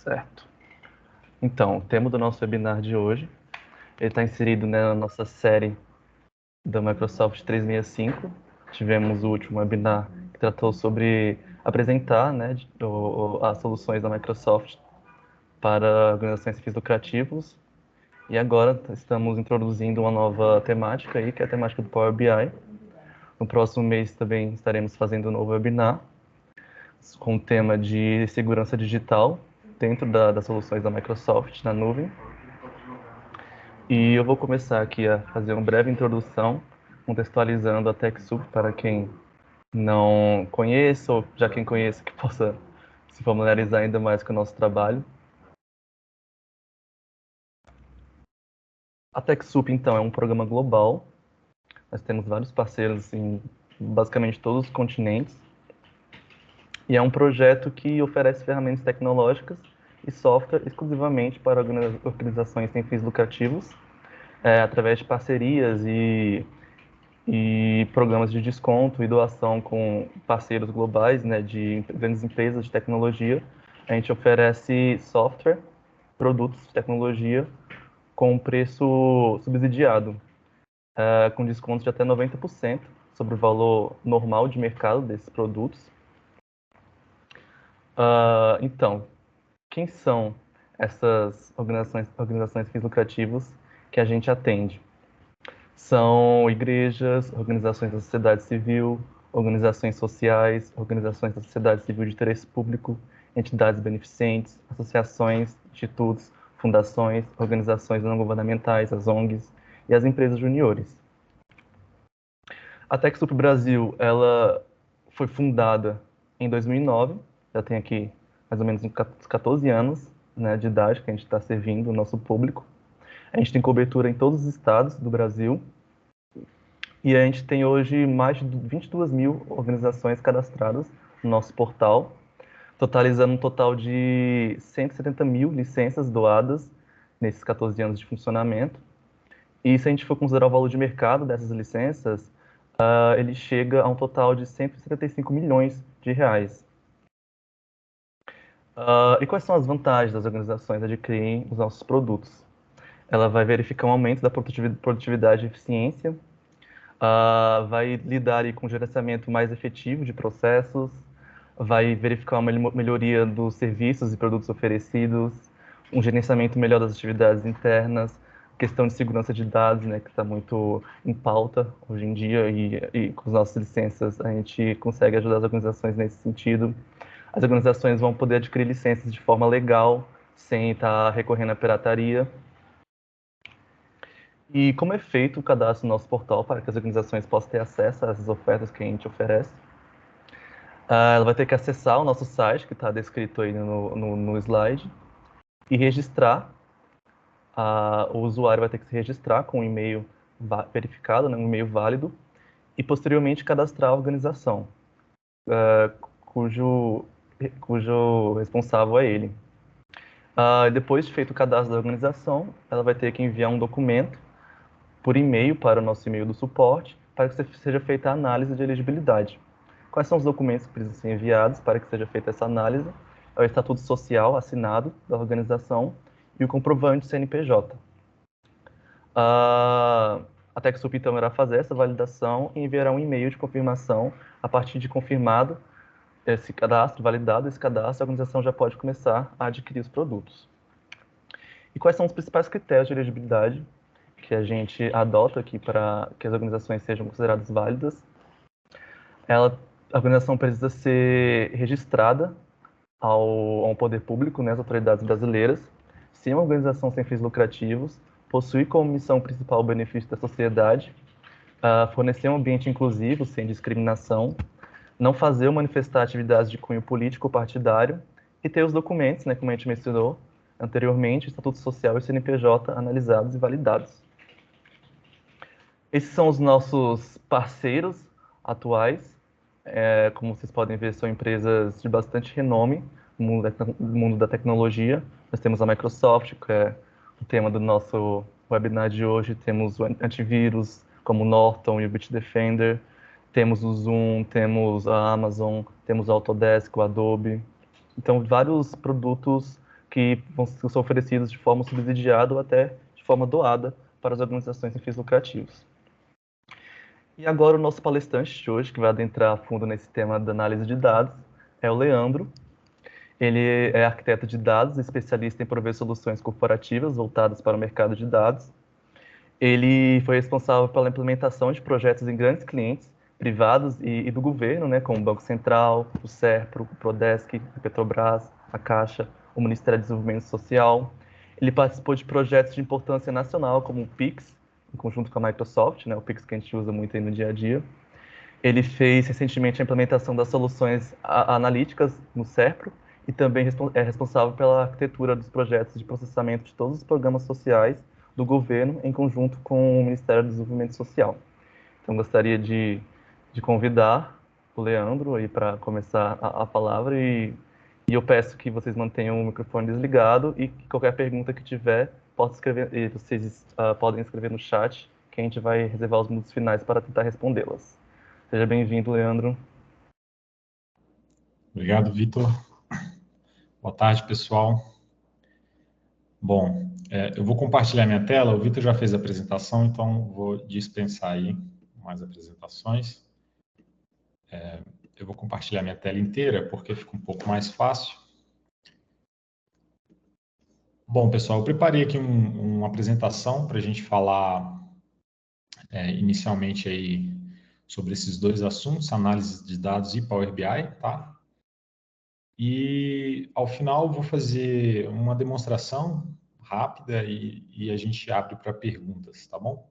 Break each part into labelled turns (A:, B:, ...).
A: Certo. Então, o tema do nosso webinar de hoje, ele está inserido, né, na nossa série da Microsoft 365. Tivemos o último webinar que tratou sobre apresentar, né, as soluções da Microsoft para organizações sem fins lucrativos. E agora estamos introduzindo uma nova temática aí, que é a temática do Power BI. No próximo mês também estaremos fazendo um novo webinar com o tema de segurança digital dentro das soluções da Microsoft na nuvem. E eu vou começar aqui a fazer uma breve introdução, contextualizando a TechSoup para quem não conhece, ou já quem conhece que possa se familiarizar ainda mais com o nosso trabalho. A TechSoup, então, é um programa global. Nós temos vários parceiros em basicamente todos os continentes. E é um projeto que oferece ferramentas tecnológicas e software exclusivamente para organizações sem fins lucrativos, através de parcerias e programas de desconto e doação com parceiros globais, né, de grandes empresas de tecnologia. A gente oferece software, produtos de tecnologia com preço subsidiado, com descontos de até 90% sobre o valor normal de mercado desses produtos. Então, quem são essas organizações fins lucrativos que a gente atende? São igrejas, organizações da sociedade civil, organizações sociais, organizações da sociedade civil de interesse público, entidades beneficentes, associações, institutos, fundações, organizações não governamentais, as ONGs e as empresas juniores. A TechSoup Brasil, ela foi fundada em 2009, já tem aqui mais ou menos uns 14 anos, né, de idade que a gente está servindo o nosso público. A gente tem cobertura em todos os estados do Brasil. E a gente tem hoje mais de 22 mil organizações cadastradas no nosso portal, totalizando um total de 170 mil licenças doadas nesses 14 anos de funcionamento. E se a gente for considerar o valor de mercado dessas licenças, ele chega a um total de 175 milhões de reais. E quais são as vantagens das organizações adquirirem os nossos produtos? Ela vai verificar um aumento da produtividade e eficiência, vai lidar aí com o gerenciamento mais efetivo de processos, vai verificar uma melhoria dos serviços e produtos oferecidos, um gerenciamento melhor das atividades internas, questão de segurança de dados, né, que está muito em pauta hoje em dia, e com as nossas licenças a gente consegue ajudar as organizações nesse sentido. As organizações vão poder adquirir licenças de forma legal, sem estar recorrendo à pirataria. E como é feito o cadastro no nosso portal para que as organizações possam ter acesso a essas ofertas que a gente oferece? Ela vai ter que acessar o nosso site, que está descrito aí no slide, e registrar. O usuário vai ter que se registrar com um e-mail verificado, né, um e-mail válido, e posteriormente cadastrar a organização, cujo responsável é ele. Depois de feito o cadastro da organização, ela vai ter que enviar um documento por e-mail para o nosso e-mail do suporte, para que seja feita a análise de elegibilidade. Quais são os documentos que precisam ser enviados para que seja feita essa análise? É o estatuto social assinado da organização e o comprovante CNPJ. A TechSoup, então, irá fazer essa validação e enviará um e-mail de confirmação. A partir de confirmado esse cadastro, validado esse cadastro, a organização já pode começar a adquirir os produtos. E quais são os principais critérios de elegibilidade que a gente adota aqui para que as organizações sejam consideradas válidas? A organização precisa ser registrada ao poder público, né, às autoridades brasileiras, ser uma organização sem fins lucrativos, possuir como missão principal o benefício da sociedade, fornecer um ambiente inclusivo, sem discriminação, não fazer ou manifestar atividades de cunho político ou partidário e ter os documentos, né, como a gente mencionou anteriormente, Estatuto Social e CNPJ analisados e validados. Esses são os nossos parceiros atuais. Como vocês podem ver, são empresas de bastante renome no mundo da tecnologia. Nós temos a Microsoft, que é o tema do nosso webinar de hoje. Temos o antivírus, como o Norton e o Bitdefender. Temos o Zoom, temos a Amazon, temos o Autodesk, o Adobe. Então, vários produtos que vão ser oferecidos de forma subsidiada ou até de forma doada para as organizações sem fins lucrativos. E agora o nosso palestrante de hoje, que vai adentrar a fundo nesse tema da análise de dados, é o Leandro. Ele é arquiteto de dados, especialista em prover soluções corporativas voltadas para o mercado de dados. Ele foi responsável pela implementação de projetos em grandes clientes privados e do governo, né, como o Banco Central, o SERPRO, o Prodesc, a Petrobras, a Caixa, o Ministério do Desenvolvimento Social. Ele participou de projetos de importância nacional, como o PIX, em conjunto com a Microsoft, né, o PIX que a gente usa muito aí no dia a dia. Ele fez recentemente a implementação das soluções analíticas no SERPRO e também é responsável pela arquitetura dos projetos de processamento de todos os programas sociais do governo em conjunto com o Ministério do Desenvolvimento Social. Então, gostaria de convidar o Leandro aí para começar a palavra e eu peço que vocês mantenham o microfone desligado e que qualquer pergunta que tiver, vocês podem escrever no chat, que a gente vai reservar os minutos finais para tentar respondê-las. Seja bem-vindo, Leandro.
B: Obrigado, Vitor. Boa tarde, pessoal. Bom, eu vou compartilhar minha tela. O Vitor já fez a apresentação, então vou dispensar aí mais apresentações. Eu vou compartilhar minha tela inteira, porque fica um pouco mais fácil. Bom, pessoal, eu preparei aqui uma apresentação para a gente falar inicialmente aí sobre esses dois assuntos, análise de dados e Power BI, tá? E ao final vou fazer uma demonstração rápida e a gente abre para perguntas, tá bom?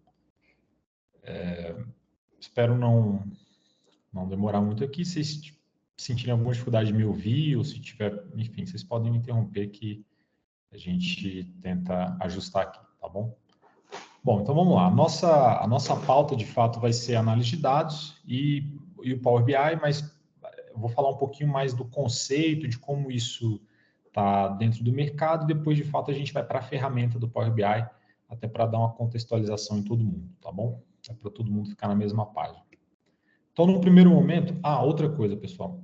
B: Espero não demorar muito aqui. Se vocês sentirem alguma dificuldade de me ouvir ou se tiver, enfim, vocês podem me interromper que a gente tenta ajustar aqui, tá bom? Bom, então vamos lá. A nossa pauta, de fato, vai ser análise de dados e o Power BI, mas eu vou falar um pouquinho mais do conceito, de como isso está dentro do mercado, e depois, de fato, a gente vai para a ferramenta do Power BI, até para dar uma contextualização em todo mundo, tá bom? É para todo mundo ficar na mesma página. Então, no primeiro momento, outra coisa, pessoal,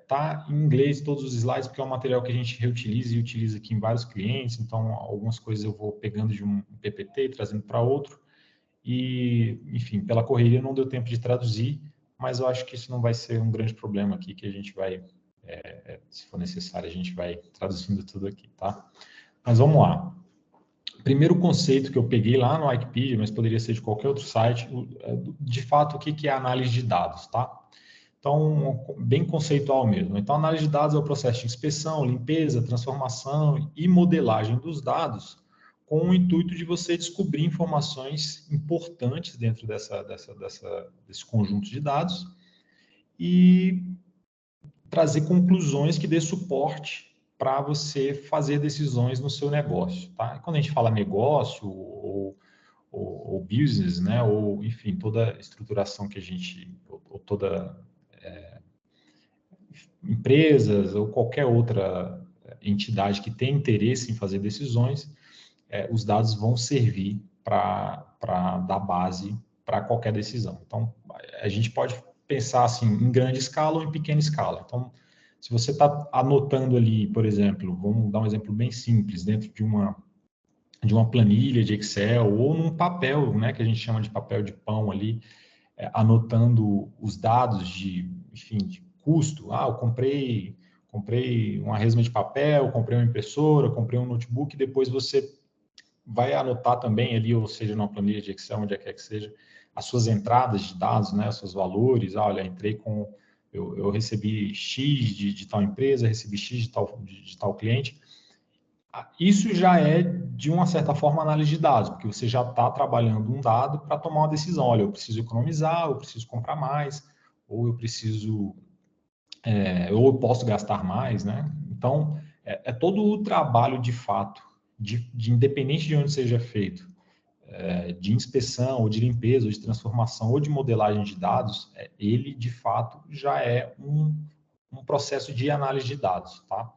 B: tá em inglês todos os slides, porque é um material que a gente reutiliza e utiliza aqui em vários clientes, então algumas coisas eu vou pegando de um PPT e trazendo para outro, e, enfim, pela correria não deu tempo de traduzir, mas eu acho que isso não vai ser um grande problema aqui, que a gente vai, se for necessário, a gente vai traduzindo tudo aqui, tá? Mas vamos lá. Primeiro conceito que eu peguei lá no Wikipedia, mas poderia ser de qualquer outro site, de fato, o que é análise de dados, tá? Então, bem conceitual mesmo. Então, análise de dados é o processo de inspeção, limpeza, transformação e modelagem dos dados, com o intuito de você descobrir informações importantes dentro desse conjunto de dados e trazer conclusões que dê suporte para você fazer decisões no seu negócio, tá? E quando a gente fala negócio ou business, né, ou enfim, toda estruturação que a gente, ou toda empresas ou qualquer outra entidade que tem interesse em fazer decisões, os dados vão servir para dar base para qualquer decisão. Então, a gente pode pensar assim em grande escala ou em pequena escala. Então, se você está anotando ali, por exemplo, vamos dar um exemplo bem simples, dentro de uma planilha de Excel ou num papel, né, que a gente chama de papel de pão ali, anotando os dados enfim, de custo. Eu comprei uma resma de papel, comprei uma impressora, comprei um notebook, e depois você vai anotar também ali, ou seja, numa planilha de Excel, onde quer que seja, as suas entradas de dados, né, os seus valores. Olha, entrei com... Eu recebi X de tal empresa, recebi X de tal cliente. Isso já é, de uma certa forma, análise de dados, porque você já está trabalhando um dado para tomar uma decisão. Olha, eu preciso economizar, eu preciso comprar mais, ou eu preciso... ou eu posso gastar mais, né? Então, todo o trabalho, de fato, de independente de onde seja feito, de inspeção, ou de limpeza, ou de transformação, ou de modelagem de dados, ele, de fato, já é um processo de análise de dados, tá?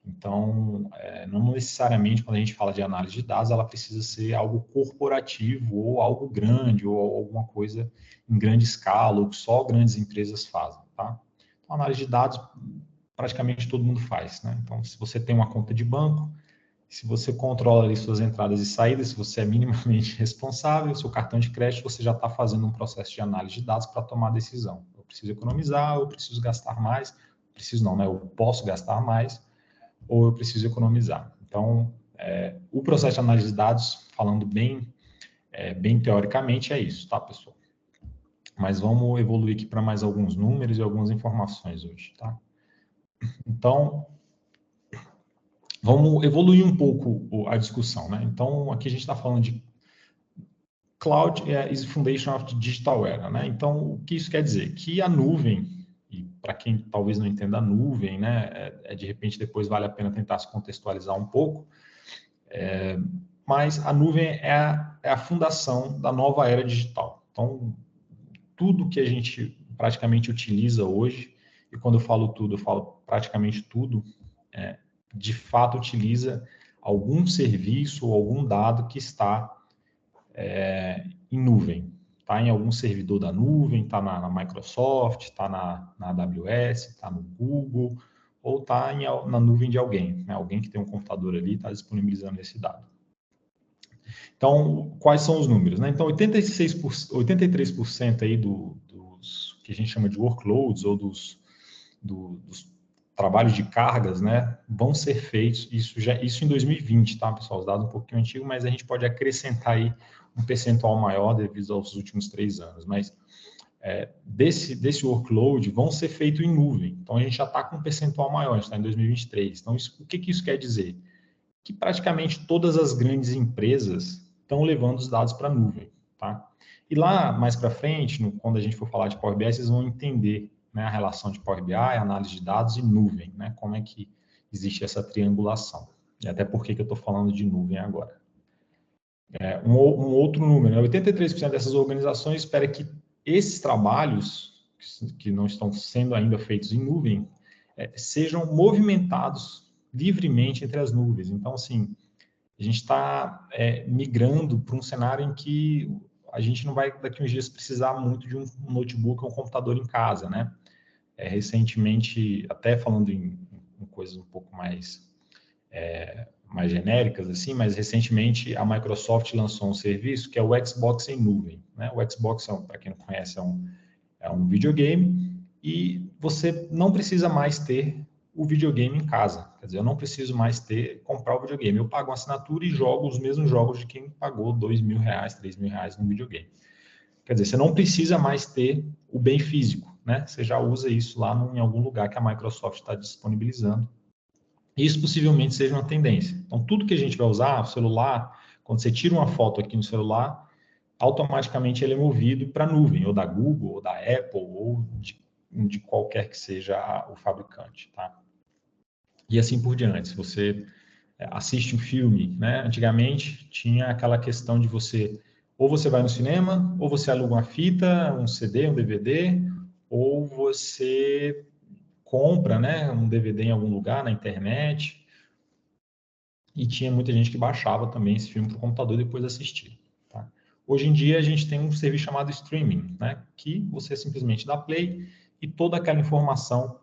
B: Então, não necessariamente, quando a gente fala de análise de dados, ela precisa ser algo corporativo, ou algo grande, ou alguma coisa em grande escala, ou que só grandes empresas fazem, tá? Então, análise de dados, praticamente todo mundo faz, né? Então, se você tem uma conta de banco, Se você controla ali suas entradas e saídas, se você é minimamente responsável, seu cartão de crédito, você já está fazendo um processo de análise de dados para tomar decisão. Eu preciso economizar, eu preciso gastar mais, preciso não, né? Eu posso gastar mais, ou eu preciso economizar. Então, o processo de análise de dados, falando bem teoricamente, é isso, tá, pessoal? Mas vamos evoluir aqui para mais alguns números e algumas informações hoje, tá? Então, vamos evoluir um pouco a discussão, né? Então, aqui a gente está falando de Cloud is the foundation of the digital era, né? Então, o que isso quer dizer? Que a nuvem, e para quem talvez não entenda a nuvem, né, de repente depois vale a pena tentar se contextualizar um pouco, mas a nuvem é a fundação da nova era digital. Então, tudo que a gente praticamente utiliza hoje, e quando eu falo tudo, eu falo praticamente tudo, de fato utiliza algum serviço ou algum dado que está em nuvem. Está em algum servidor da nuvem, está na Microsoft, está na AWS, está no Google, ou está na nuvem de alguém, né? Alguém que tem um computador ali está disponibilizando esse dado. Então, quais são os números? Né? Então, 83% aí dos que a gente chama de workloads ou dos trabalhos de cargas, né, vão ser feitos, isso em 2020, tá, pessoal? Os dados um pouquinho antigos, mas a gente pode acrescentar aí um percentual maior devido aos últimos 3 anos. Mas desse workload vão ser feitos em nuvem. Então, a gente já está com um percentual maior, a gente está em 2023. Então, o que isso quer dizer? Que praticamente todas as grandes empresas estão levando os dados para a nuvem, tá? E lá, mais para frente, quando a gente for falar de Power BI, vocês vão entender, né, a relação de Power BI, análise de dados e nuvem, né? Como é que existe essa triangulação. E até por que eu estou falando de nuvem agora. Um outro número, né? 83% dessas organizações espera que esses trabalhos, que não estão sendo ainda feitos em nuvem, sejam movimentados livremente entre as nuvens. Então, assim, a gente está migrando para um cenário em que a gente não vai, daqui a uns dias, precisar muito de um notebook ou um computador em casa, né? Recentemente, até falando em coisas um pouco mais genéricas, assim, mas recentemente a Microsoft lançou um serviço que é o Xbox em nuvem, né? O Xbox, para quem não conhece, é um videogame e você não precisa mais ter o videogame em casa. Quer dizer, eu não preciso mais comprar o videogame. Eu pago uma assinatura e jogo os mesmos jogos de quem pagou R$2.000, R$3.000 no videogame. Quer dizer, você não precisa mais ter o bem físico, né? Você já usa isso lá em algum lugar que a Microsoft está disponibilizando. Isso possivelmente seja uma tendência. Então, tudo que a gente vai usar, o celular, quando você tira uma foto aqui no celular, automaticamente ele é movido para a nuvem, ou da Google, ou da Apple, ou de qualquer que seja o fabricante, tá? E assim por diante. Se você assiste um filme, né? Antigamente tinha aquela questão de ou você vai no cinema, ou você aluga uma fita, um CD, um DVD, ou você compra, né, um DVD em algum lugar na internet. E tinha muita gente que baixava também esse filme para o computador e depois assistia. Tá? Hoje em dia a gente tem um serviço chamado streaming, né, que você simplesmente dá play e toda aquela informação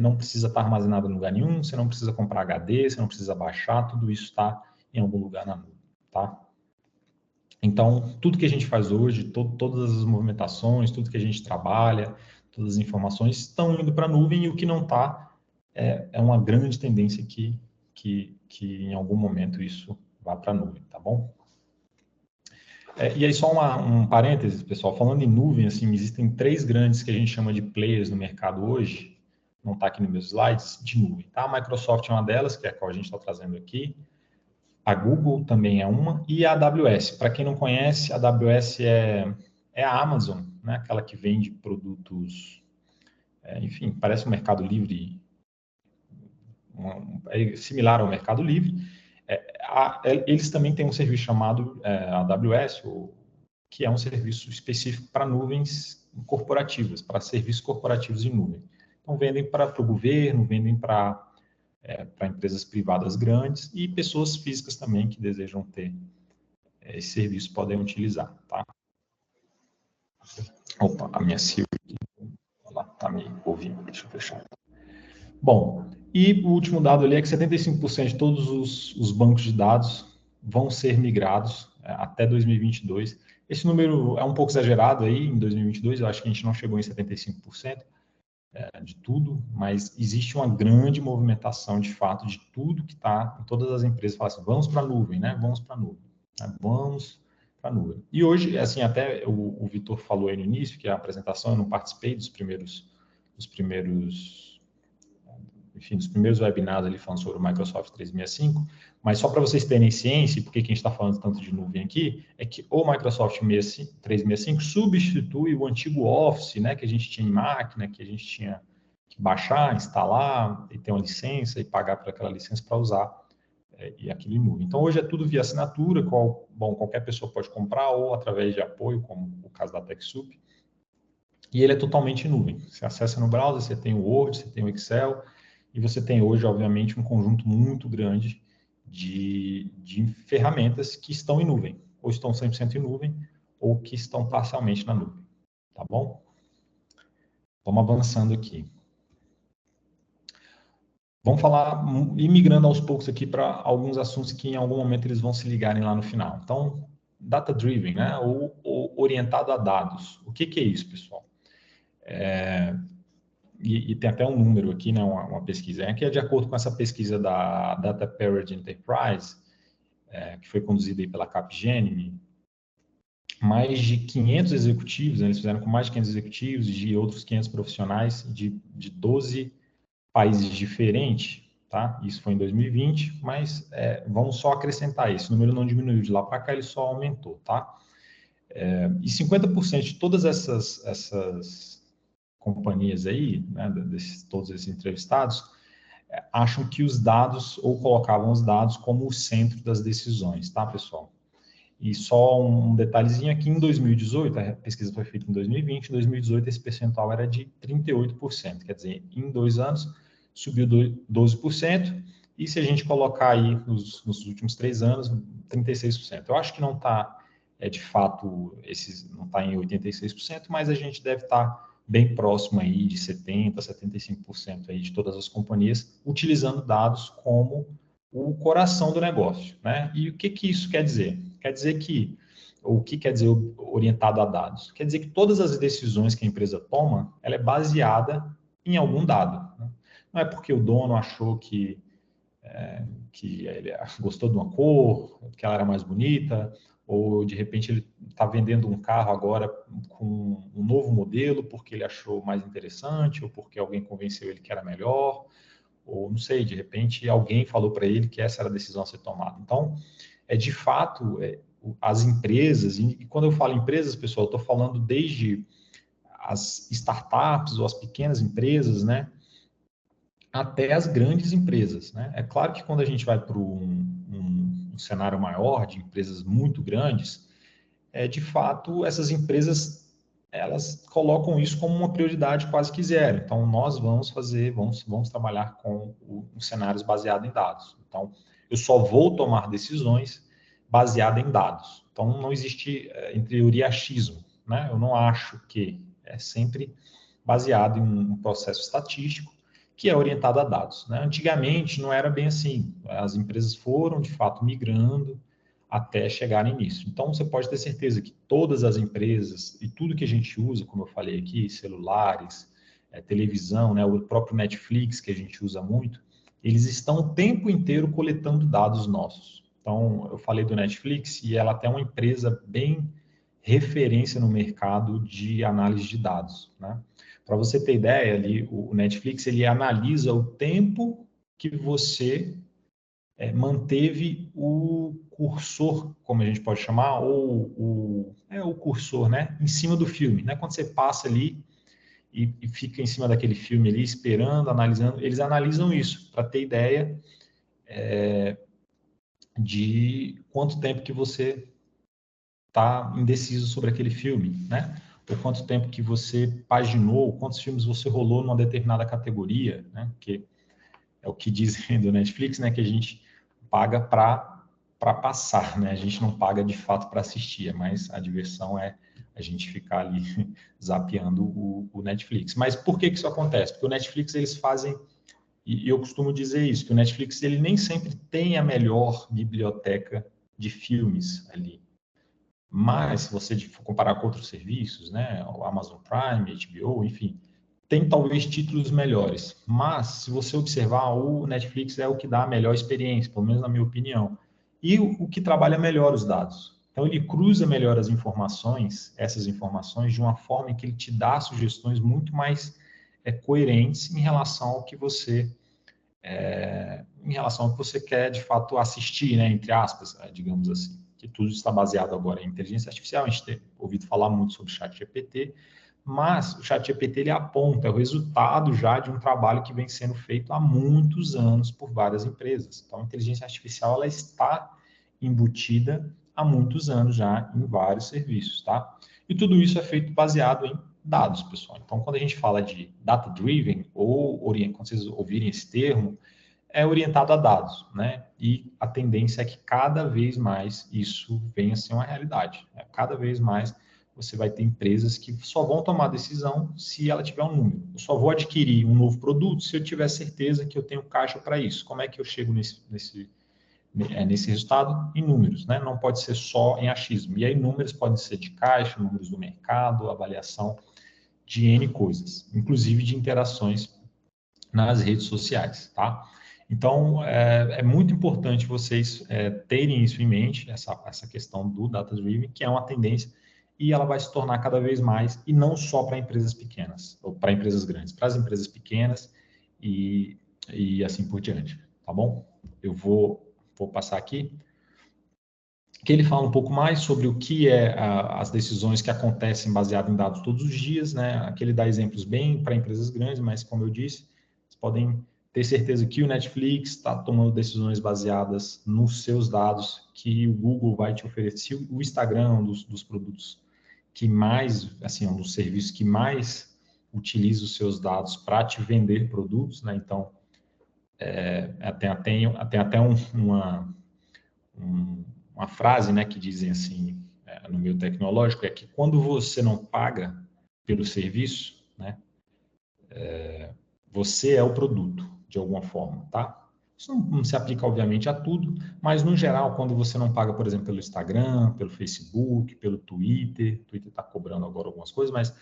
B: não precisa estar armazenada em lugar nenhum, você não precisa comprar HD, você não precisa baixar, tudo isso está em algum lugar na nuvem. Tá? Então, tudo que a gente faz hoje, todas as movimentações, tudo que a gente trabalha, todas as informações estão indo para a nuvem e o que não está é uma grande tendência que em algum momento isso vá para a nuvem, tá bom? E aí só um parênteses, pessoal, falando em nuvem, assim, existem 3 grandes que a gente chama de players no mercado hoje, não está aqui nos meus slides, de nuvem, tá? A Microsoft é uma delas, que é a qual a gente está trazendo aqui, a Google também é uma, e a AWS. Para quem não conhece, a AWS é a Amazon, né? Aquela que vende produtos, enfim, parece um Mercado Livre, é similar ao Mercado Livre. Eles também têm um serviço chamado AWS, que é um serviço específico para nuvens corporativas, para serviços corporativos em nuvem. Então, vendem para o governo, vendem para empresas privadas grandes e pessoas físicas também que desejam ter esse serviço podem utilizar, tá? Opa, a minha Siri está me ouvindo, deixa eu fechar. Bom, E o último dado ali é que 75% de todos os bancos de dados vão ser migrados até 2022. Esse número é um pouco exagerado aí em 2022, eu acho que a gente não chegou em 75% de tudo, mas existe uma grande movimentação de fato de tudo que está em todas as empresas. Falam assim, vamos para a nuvem, né? Vamos para a nuvem, né? Vamos para a nuvem. E hoje, assim, até o Vitor falou aí no início, que a apresentação, eu não participei dos primeiros enfim, dos primeiros webinars ali falando sobre o Microsoft 365, mas só para vocês terem ciência, e por que a gente está falando tanto de nuvem aqui, é que o Microsoft 365 substitui o antigo Office, né, que a gente tinha em máquina, que a gente tinha que baixar, instalar, e ter uma licença, e pagar por aquela licença para usar, e aquilo em nuvem. Então, hoje é tudo via assinatura, qualquer pessoa pode comprar, ou através de apoio, como o caso da TechSoup, e ele é totalmente em nuvem. Você acessa no browser, você tem o Word, você tem o Excel, e você tem hoje, obviamente, um conjunto muito grande de ferramentas que estão em nuvem, ou estão 100% em nuvem, ou que estão parcialmente na nuvem. Tá bom? Vamos avançando aqui. Vamos falar, ir migrando aos poucos aqui para alguns assuntos que em algum momento eles vão se ligarem lá no final. Então, data-driven, né? Ou orientado a dados. O que é isso, pessoal? E tem até um número aqui, né, uma pesquisa, que é de acordo com essa pesquisa da Data Parity Enterprise, que foi conduzida aí pela Capgemini, mais de 500 executivos, né, eles fizeram com mais de 500 executivos de outros 500 profissionais de 12 países diferentes, tá? Isso foi em 2020, mas vamos só acrescentar isso, o número não diminuiu de lá para cá, ele só aumentou, tá? E 50% de todas essas companhias aí, né, todos esses entrevistados, acham que os dados, ou colocavam os dados como o centro das decisões, tá, pessoal? E só um detalhezinho aqui, em 2018, a pesquisa foi feita em 2020, em 2018 esse percentual era de 38%, quer dizer, em 2 anos subiu 12%, e se a gente colocar aí nos últimos 3 anos, 36%. Eu acho que não está, de fato, não está em 86%, mas a gente deve estar bem próximo aí de 70%, 75% aí de todas as companhias, utilizando dados como o coração do negócio, né? E o que isso quer dizer? Quer dizer que, o que quer dizer orientado a dados? Quer dizer que todas as decisões que a empresa toma, ela é baseada em algum dado, né? Não é porque o dono achou que ele gostou de uma cor, que ela era mais bonita, ou de repente ele está vendendo um carro agora com um novo modelo porque ele achou mais interessante, ou porque alguém convenceu ele que era melhor, ou não sei, de repente alguém falou para ele que essa era a decisão a ser tomada. Então, de fato, as empresas, e quando eu falo empresas, pessoal, eu estou falando desde as startups ou as pequenas empresas, né, até as grandes empresas, né? É claro que quando a gente vai para um cenário maior de empresas muito grandes, de fato, essas empresas, elas colocam isso como uma prioridade quase que zero. Então, nós vamos trabalhar com os cenários baseados em dados. Então, eu só vou tomar decisões baseadas em dados. Então, não existe, em teoria, achismo, né? Eu não acho que é sempre baseado em um processo estatístico que é orientado a dados, né? Antigamente, não era bem assim. As empresas foram, de fato, migrando até chegarem nisso. Então, você pode ter certeza que todas as empresas e tudo que a gente usa, como eu falei aqui, celulares, televisão, né, o próprio Netflix, que a gente usa muito, eles estão o tempo inteiro coletando dados nossos. Então, eu falei do Netflix e ela tem uma empresa bem referência no mercado de análise de dados, né? Para você ter ideia, ali, o Netflix, ele analisa o tempo que você manteve o cursor, como a gente pode chamar, ou o cursor, né, em cima do filme, né? Quando você passa ali e fica em cima daquele filme ali, esperando, analisando, eles analisam isso para ter ideia de quanto tempo que você está indeciso sobre aquele filme, né? Ou quanto tempo que você paginou, quantos filmes você rolou numa determinada categoria, né? Que é o que dizem do Netflix, né? Que a gente paga para passar, né? A gente não paga de fato para assistir, mas a diversão é a gente ficar ali zapeando o Netflix. Mas por que isso acontece? Porque o Netflix, eles fazem E eu costumo dizer isso, que o Netflix ele nem sempre tem a melhor biblioteca de filmes ali. Mas, se você for comparar com outros serviços, né, o Amazon Prime, HBO, enfim, tem talvez títulos melhores. Mas, se você observar, o Netflix é o que dá a melhor experiência, pelo menos na minha opinião. E o que trabalha melhor os dados. Então, ele cruza melhor as informações, essas informações, de uma forma em que ele te dá sugestões muito mais coerentes em relação ao que você quer de fato assistir, né, entre aspas, digamos assim, que tudo está baseado agora em inteligência artificial. A gente tem ouvido falar muito sobre o ChatGPT, mas o ChatGPT ele aponta o resultado já de um trabalho que vem sendo feito há muitos anos por várias empresas. Então, a inteligência artificial ela está embutida há muitos anos já em vários serviços, tá? E tudo isso é feito baseado em dados, pessoal. Então, quando a gente fala de data-driven, ou quando vocês ouvirem esse termo, é orientado a dados, né? E a tendência é que cada vez mais isso venha a ser uma realidade. Né? Cada vez mais você vai ter empresas que só vão tomar decisão se ela tiver um número. Eu só vou adquirir um novo produto se eu tiver certeza que eu tenho caixa para isso. Como é que eu chego nesse resultado? Em números, né? Não pode ser só em achismo. E aí números podem ser de caixa, números do mercado, avaliação de N coisas, inclusive de interações nas redes sociais, tá? Então, é muito importante vocês terem isso em mente, essa questão do data-driven, que é uma tendência, e ela vai se tornar cada vez mais, e não só para empresas pequenas, ou para empresas grandes, para as empresas pequenas e assim por diante, tá bom? Eu vou passar aqui, que ele fala um pouco mais sobre o que as decisões que acontecem baseado em dados todos os dias, né? Aqui ele dá exemplos bem para empresas grandes, mas como eu disse, vocês podem ter certeza que o Netflix está tomando decisões baseadas nos seus dados, que o Google vai te oferecer, o Instagram, um dos produtos que mais, assim, um dos serviços que mais utiliza os seus dados para te vender produtos, né? Então, tem até uma frase, né, que dizem assim, no meio tecnológico, é que quando você não paga pelo serviço, né, você é o produto, de alguma forma, tá? Isso não se aplica, obviamente, a tudo, mas, no geral, quando você não paga, por exemplo, pelo Instagram, pelo Facebook, pelo Twitter está cobrando agora algumas coisas, mas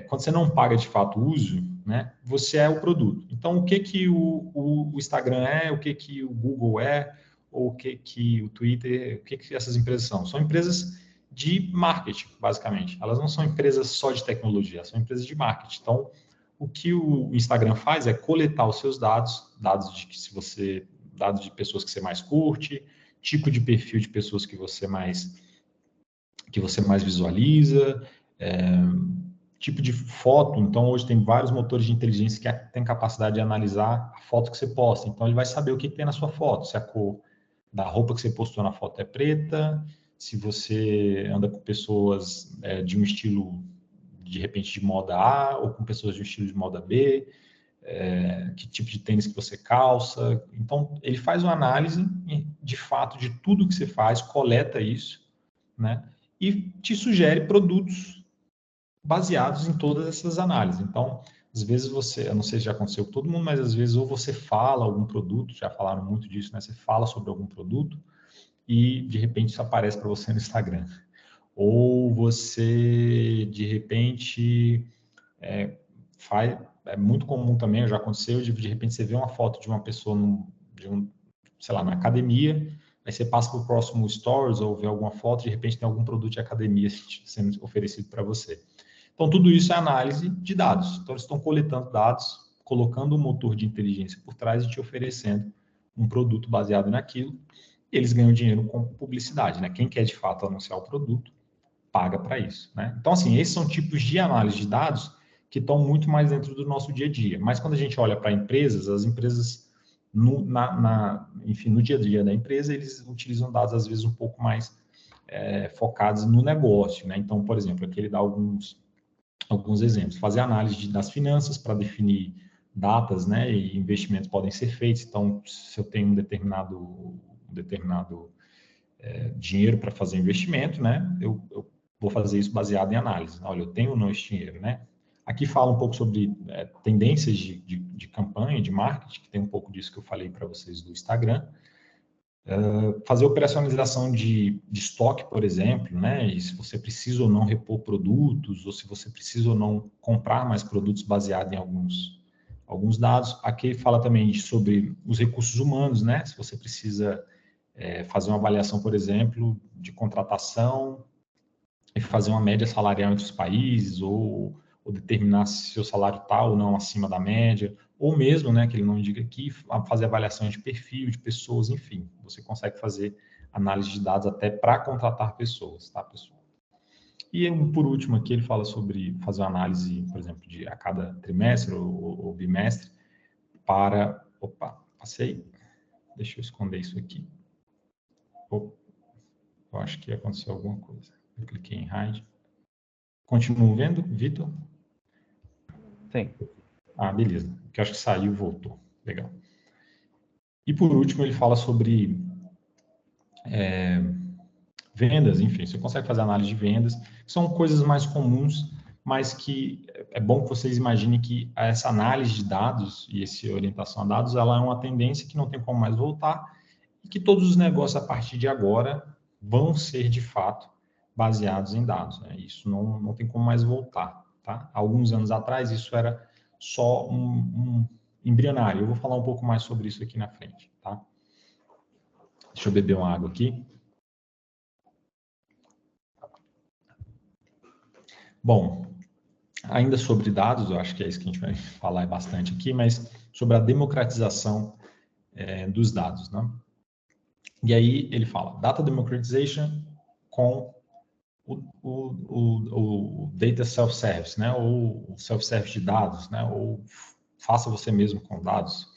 B: quando você não paga, de fato, o uso, né, você é o produto. Então, o que o Instagram é, o que o Google é, ou o que o Twitter, o que essas empresas são? São empresas de marketing, basicamente. Elas não são empresas só de tecnologia, são empresas de marketing. Então, o que o Instagram faz é coletar os seus dados dados de pessoas que você mais curte, tipo de perfil de pessoas que você mais visualiza, tipo de foto. Então, hoje tem vários motores de inteligência que têm capacidade de analisar a foto que você posta. Então, ele vai saber o que tem na sua foto, se a cor da roupa que você postou na foto é preta, se você anda com pessoas de um estilo, de repente, de moda A, ou com pessoas de um estilo de moda B, que tipo de tênis que você calça. Então, ele faz uma análise, de fato, de tudo que você faz, coleta isso, né? E te sugere produtos baseados em todas essas análises. Então, às vezes eu não sei se já aconteceu com todo mundo, mas às vezes ou você fala algum produto, já falaram muito disso, né? Você fala sobre algum produto e, de repente, isso aparece para você no Instagram. Ou você, de repente, é muito comum também, já aconteceu, de repente você vê uma foto de uma pessoa sei lá, na academia, aí você passa para o próximo Stories ou vê alguma foto, de repente tem algum produto de academia sendo oferecido para você. Então, tudo isso é análise de dados. Então, eles estão coletando dados, colocando um motor de inteligência por trás e te oferecendo um produto baseado naquilo. E eles ganham dinheiro com publicidade, né? Quem quer, de fato, anunciar o produto, paga para isso, né? Então, assim, esses são tipos de análise de dados que estão muito mais dentro do nosso dia a dia. Mas, quando a gente olha para empresas, as empresas, enfim, no dia a dia da empresa, eles utilizam dados, às vezes, um pouco mais focados no negócio, né? Então, por exemplo, aqui ele dá alguns exemplos. Fazer análise das finanças para definir datas, né, e investimentos podem ser feitos. Então, se eu tenho um determinado dinheiro para fazer investimento, né, eu vou fazer isso baseado em análise. Olha, eu tenho ou não esse dinheiro, né? Aqui fala um pouco sobre tendências de campanha, campanha de marketing, que tem um pouco disso que eu falei para vocês do Instagram. Fazer operacionalização de estoque, por exemplo, né? E se você precisa ou não repor produtos, ou se você precisa ou não comprar mais produtos baseado em alguns dados. Aqui ele fala também sobre os recursos humanos, né? Se você precisa fazer uma avaliação, por exemplo, de contratação e fazer uma média salarial entre os países, ou determinar se seu salário está ou não acima da média, ou mesmo, né, que ele não indica aqui, fazer avaliações de perfil, de pessoas, enfim. Você consegue fazer análise de dados até para contratar pessoas, tá, pessoal? E, por último, aqui ele fala sobre fazer uma análise, por exemplo, de a cada trimestre ou bimestre para... Opa, passei. Deixa eu esconder isso aqui. Opa, eu acho que aconteceu alguma coisa. Eu cliquei em hide. Continuo vendo, Vitor?
A: Sim.
B: Ah, beleza. Que eu acho que saiu e voltou. Legal. E por último, ele fala sobre vendas, enfim, você consegue fazer análise de vendas, que são coisas mais comuns, mas que é bom que vocês imaginem que essa análise de dados e essa orientação a dados, ela é uma tendência que não tem como mais voltar e que todos os negócios a partir de agora vão ser de fato baseados em dados, né? Isso não tem como mais voltar, tá? Alguns anos atrás isso era só um embrionário. Eu vou falar um pouco mais sobre isso aqui na frente, tá? Deixa eu beber uma água aqui. Bom, ainda sobre dados, eu acho que é isso que a gente vai falar bastante aqui, mas sobre a democratização dos dados, né? E aí ele fala, data democratization com o data self-service, né? Ou o self-service de dados, né? Ou faça você mesmo com dados.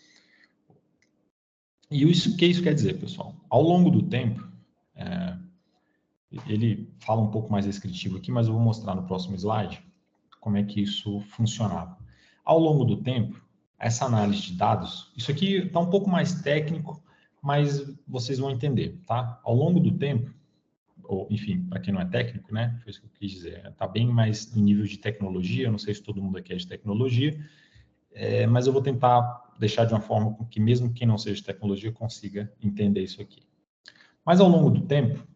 B: E o que isso quer dizer, pessoal? Ao longo do tempo, ele fala um pouco mais descritivo aqui, mas eu vou mostrar no próximo slide como é que isso funcionava. Ao longo do tempo, essa análise de dados, isso aqui está um pouco mais técnico, mas vocês vão entender, tá? Ao longo do tempo, ou enfim, para quem não é técnico, né? Foi isso que eu quis dizer. Está bem mais no nível de tecnologia, eu não sei se todo mundo aqui é de tecnologia, mas eu vou tentar deixar de uma forma com que mesmo quem não seja de tecnologia consiga entender isso aqui. Mas ao longo do tempo,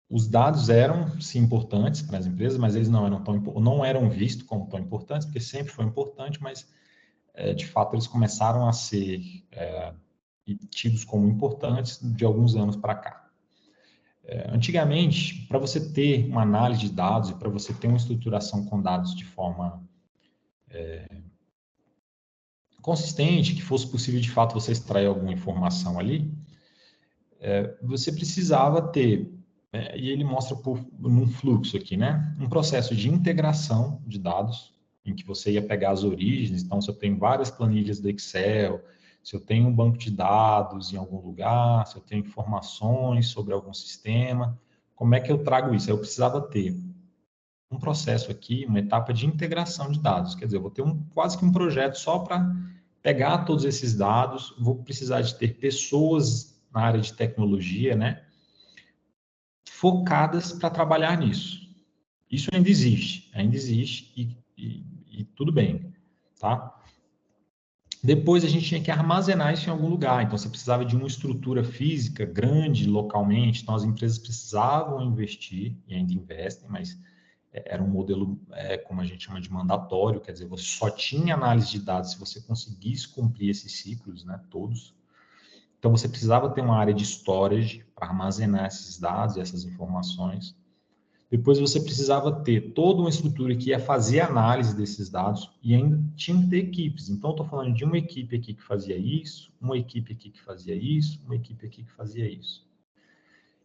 B: os dados eram, sim, importantes para as empresas, mas eles não eram vistos como tão importantes, porque sempre foi importante, mas, de fato, eles começaram a ser tidos como importantes de alguns anos para cá. Antigamente, para você ter uma análise de dados e para você ter uma estruturação com dados de forma consistente, que fosse possível, de fato, você extrair alguma informação ali, você precisava ter, e ele mostra num fluxo aqui, né? Um processo de integração de dados, em que você ia pegar as origens. Então, se eu tenho várias planilhas do Excel, se eu tenho um banco de dados em algum lugar, se eu tenho informações sobre algum sistema, como é que eu trago isso? Eu precisava ter um processo aqui, uma etapa de integração de dados. Quer dizer, eu vou ter quase que um projeto só para pegar todos esses dados, vou precisar de ter pessoas na área de tecnologia, né, focadas para trabalhar nisso. Isso ainda existe e tudo bem, tá? Depois a gente tinha que armazenar isso em algum lugar, então você precisava de uma estrutura física grande localmente, então as empresas precisavam investir, e ainda investem, mas era um modelo, como a gente chama de mandatório, quer dizer, você só tinha análise de dados se você conseguisse cumprir esses ciclos, né, todos. Então, você precisava ter uma área de storage para armazenar esses dados, essas informações. Depois, você precisava ter toda uma estrutura que ia fazer análise desses dados e ainda tinha que ter equipes. Então, estou falando de uma equipe aqui que fazia isso, uma equipe aqui que fazia isso, uma equipe aqui que fazia isso.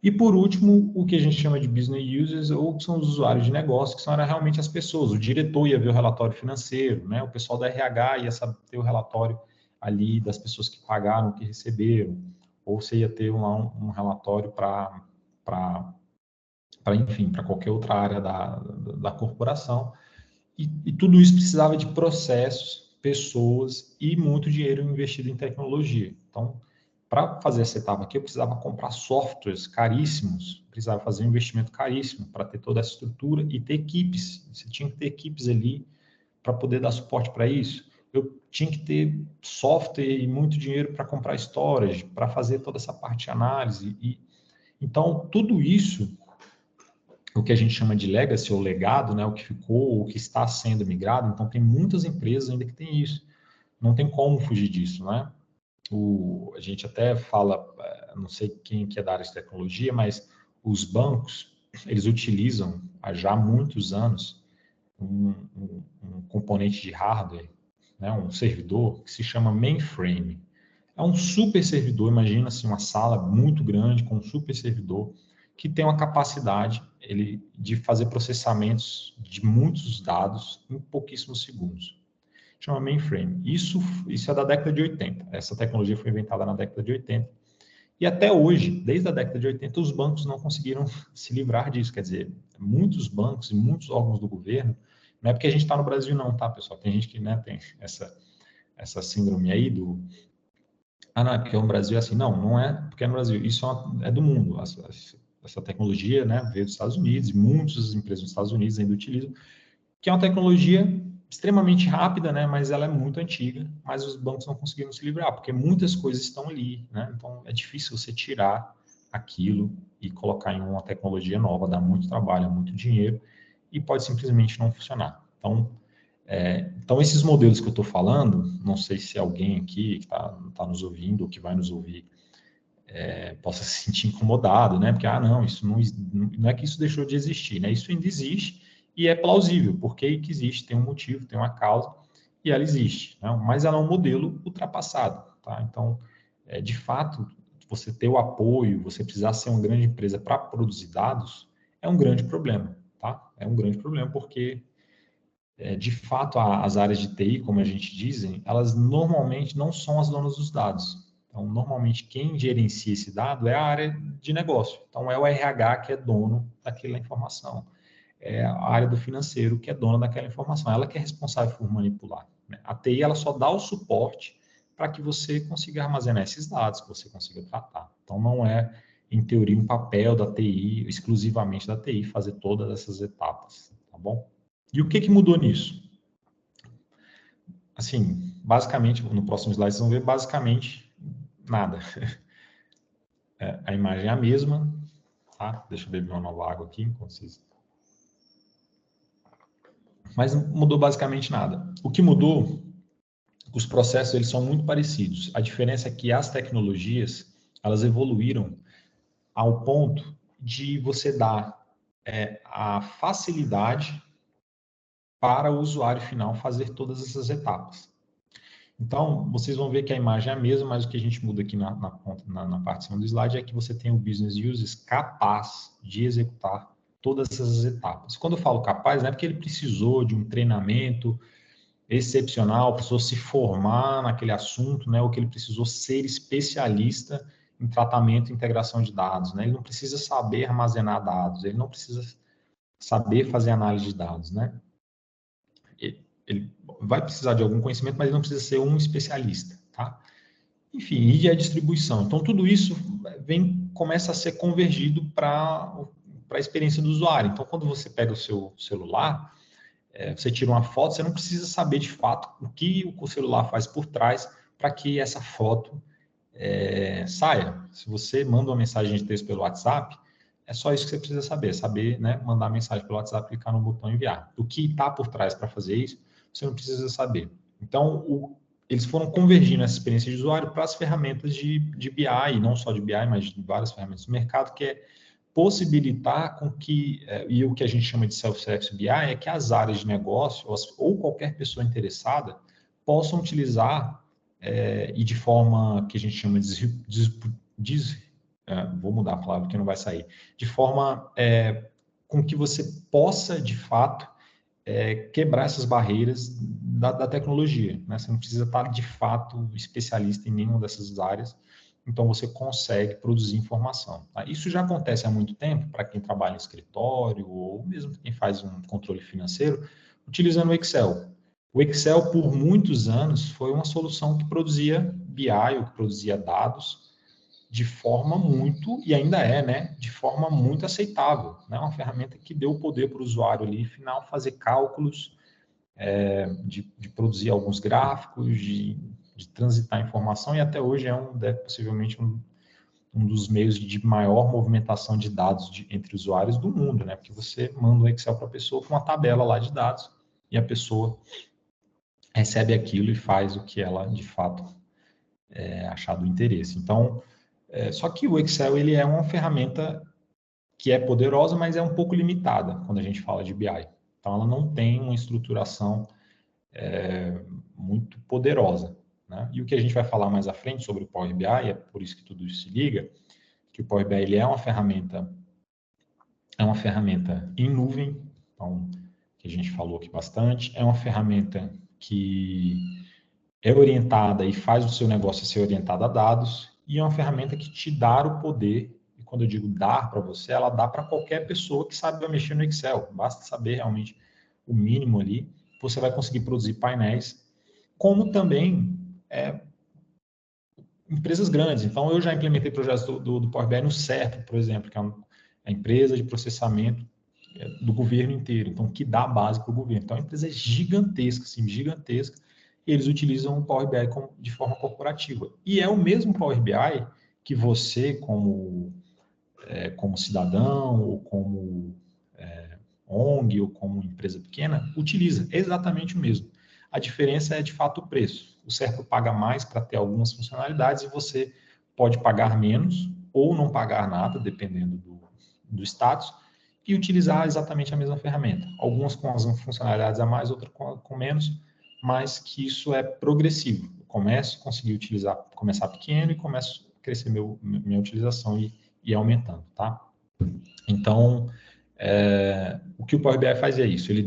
B: E, por último, o que a gente chama de business users, ou que são os usuários de negócio, que são realmente as pessoas. O diretor ia ver o relatório financeiro, né? O pessoal da RH ia ter o relatório ali das pessoas que pagaram, que receberam, ou você ia ter um relatório para enfim, para qualquer outra área da corporação. E tudo isso precisava de processos, pessoas e muito dinheiro investido em tecnologia. Então, para fazer essa etapa aqui, eu precisava comprar softwares caríssimos, precisava fazer um investimento caríssimo para ter toda essa estrutura e ter equipes. Você tinha que ter equipes ali para poder dar suporte para isso. eu tinha que ter software e muito dinheiro para comprar storage, para fazer toda essa parte de análise. Então, tudo isso, o que a gente chama de legacy ou legado, né, o que ficou, o que está sendo migrado, então tem muitas empresas ainda que tem isso. Não tem como fugir disso, né? A gente até fala, não sei quem que é da área de tecnologia, mas os bancos, eles utilizam há já muitos anos um componente de hardware, né, um servidor que se chama mainframe. É um super servidor, imagina assim, uma sala muito grande com um super servidor que tem uma capacidade de fazer processamentos de muitos dados em pouquíssimos segundos. Chama mainframe. Isso é da década de 80. Essa tecnologia foi inventada na década de 80. E até hoje, desde a década de 80, os bancos não conseguiram se livrar disso. Quer dizer, muitos bancos e muitos órgãos do governo, não é porque a gente está no Brasil não, tá, pessoal? Tem gente que, né, tem essa síndrome aí do... Ah, não, é porque no Brasil é assim. Não, não é porque é no Brasil. Isso é do mundo. Essa tecnologia, né, veio dos Estados Unidos e muitas empresas dos Estados Unidos ainda utilizam, que é uma tecnologia extremamente rápida, né, mas ela é muito antiga, mas os bancos não conseguiram se livrar, porque muitas coisas estão ali, né, então é difícil você tirar aquilo e colocar em uma tecnologia nova, dá muito trabalho, muito dinheiro, e pode simplesmente não funcionar. Então esses modelos que eu estou falando, não sei se alguém aqui que está nos ouvindo, ou que vai nos ouvir, possa se sentir incomodado, né? Porque, não, isso não é que isso deixou de existir, né? Isso ainda existe e é plausível, porque que existe, tem um motivo, tem uma causa, e ela existe, né? Mas ela é um modelo ultrapassado, tá? Então, de fato, você ter o apoio, você precisar ser uma grande empresa para produzir dados, é um grande problema, tá? É um grande problema, porque, de fato, as áreas de TI, como a gente dizem, elas normalmente não são as donas dos dados. Então, normalmente, quem gerencia esse dado é a área de negócio. Então, é o RH que é dono daquela informação. É a área do financeiro que é dona daquela informação. Ela que é responsável por manipular, né? A TI, ela só dá o suporte para que você consiga armazenar esses dados, que você consiga tratar. Então, não é, em teoria, um papel da TI, exclusivamente da TI, fazer todas essas etapas, tá bom? E o que mudou nisso? Assim, basicamente, no próximo slide vocês vão ver basicamente nada. A imagem é a mesma, tá? Deixa eu beber uma nova água aqui enquanto vocês... Mas não mudou basicamente nada. O que mudou, os processos eles são muito parecidos. A diferença é que as tecnologias, elas evoluíram ao ponto de você dar a facilidade para o usuário final fazer todas essas etapas. Então, vocês vão ver que a imagem é a mesma, mas o que a gente muda aqui na parte do slide é que você tem o business users capaz de executar todas essas etapas. Quando eu falo capaz, não é porque ele precisou de um treinamento excepcional, precisou se formar naquele assunto, né, ou que ele precisou ser especialista em tratamento e integração de dados, né? Ele não precisa saber armazenar dados, ele não precisa saber fazer análise de dados, né? Ele vai precisar de algum conhecimento, mas ele não precisa ser um especialista, tá? Enfim, e a distribuição. Então, tudo isso começa a ser convergido para a experiência do usuário. Então, quando você pega o seu celular, você tira uma foto, você não precisa saber de fato o que o celular faz por trás para que essa foto saia. Se você manda uma mensagem de texto pelo WhatsApp, é só isso que você precisa saber, né, mandar mensagem pelo WhatsApp, clicar no botão enviar. O que está por trás para fazer isso, você não precisa saber. Então, eles foram convergindo essa experiência de usuário para as ferramentas de BI, e não só de BI, mas de várias ferramentas do mercado, que é possibilitar com que, e o que a gente chama de self-service BI, é que as áreas de negócio, ou qualquer pessoa interessada, possam utilizar, e de forma que a gente chama vou mudar a palavra que não vai sair, de forma com que você possa, de fato, quebrar essas barreiras da tecnologia, né? Você não precisa estar, de fato, especialista em nenhuma dessas áreas, então você consegue produzir informação. Tá? Isso já acontece há muito tempo, para quem trabalha em escritório, ou mesmo quem faz um controle financeiro, utilizando o Excel. O Excel, por muitos anos, foi uma solução que produzia BI, ou que produzia dados, de forma muito, e ainda né, de forma muito aceitável. Né? Uma ferramenta que deu o poder para o usuário ali, final, fazer cálculos de produzir alguns gráficos, de transitar informação, e até hoje possivelmente um dos meios de maior movimentação de dados entre usuários do mundo, né? Porque você manda um Excel para a pessoa com uma tabela lá de dados e a pessoa recebe aquilo e faz o que ela, de fato, achar do interesse. Então, só que o Excel ele é uma ferramenta que é poderosa, mas é um pouco limitada quando a gente fala de BI. Então, ela não tem uma estruturação muito poderosa, né? E o que a gente vai falar mais à frente sobre o Power BI, é por isso que tudo isso se liga, que o Power BI ele é uma ferramenta em nuvem, então, que a gente falou aqui bastante, é uma ferramenta que é orientada e faz o seu negócio ser orientado a dados, e é uma ferramenta que te dá o poder, e quando eu digo dar para você, ela dá para qualquer pessoa que sabe mexer no Excel, basta saber realmente o mínimo ali, você vai conseguir produzir painéis, como também empresas grandes. Então, eu já implementei projetos do Power BI no CERP, por exemplo, que é a empresa de processamento do governo inteiro, então, que dá a base para o governo. Então, a empresa é gigantesca, assim, gigantesca, e eles utilizam o Power BI de forma corporativa. E é o mesmo Power BI que você, como cidadão, ou como ONG, ou como empresa pequena, utiliza. É exatamente o mesmo. A diferença é, de fato, o preço. O Serpo paga mais para ter algumas funcionalidades e você pode pagar menos ou não pagar nada, dependendo do status, e utilizar exatamente a mesma ferramenta. Algumas com as funcionalidades a mais, outras com menos, mas que isso é progressivo. Eu começo a conseguir começar pequeno e começo a crescer minha utilização e aumentando, tá? Então, o que o Power BI faz é isso, ele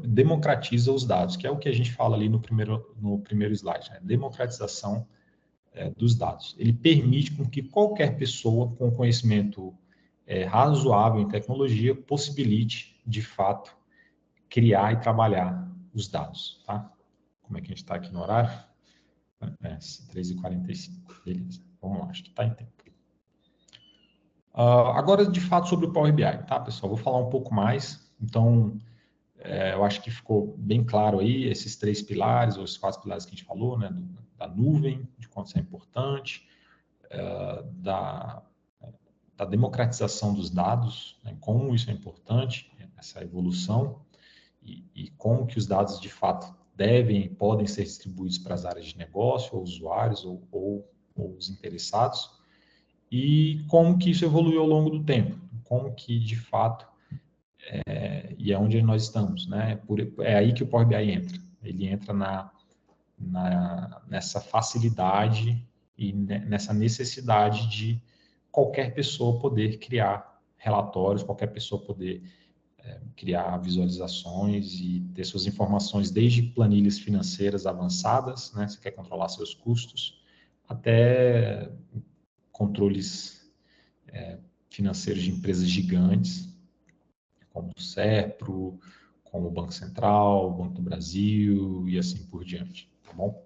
B: democratiza os dados, que é o que a gente fala ali no primeiro slide, né? Democratização dos dados. Ele permite com que qualquer pessoa com conhecimento razoável em tecnologia possibilite, de fato, criar e trabalhar os dados, tá? Como é que a gente está aqui no horário? 3h45, beleza. Vamos lá, acho que está em tempo. Agora, de fato, sobre o Power BI, tá, pessoal? Vou falar um pouco mais. Então, eu acho que ficou bem claro aí esses 3 pilares, ou esses 4 pilares que a gente falou, né? Da nuvem, de quanto isso é importante, da democratização dos dados, né? Como isso é importante, essa evolução, e como que os dados, de fato, podem ser distribuídos para as áreas de negócio, ou usuários, ou os interessados, e como que isso evoluiu ao longo do tempo, como que, de fato, e é onde nós estamos, né? É aí que o Power BI entra. Ele entra nessa facilidade e nessa necessidade de qualquer pessoa poder criar relatórios, qualquer pessoa poder criar visualizações e ter suas informações, desde planilhas financeiras avançadas, né? Você quer controlar seus custos, até controles financeiros de empresas gigantes, como o Serpro, como o Banco Central, o Banco do Brasil e assim por diante, tá bom?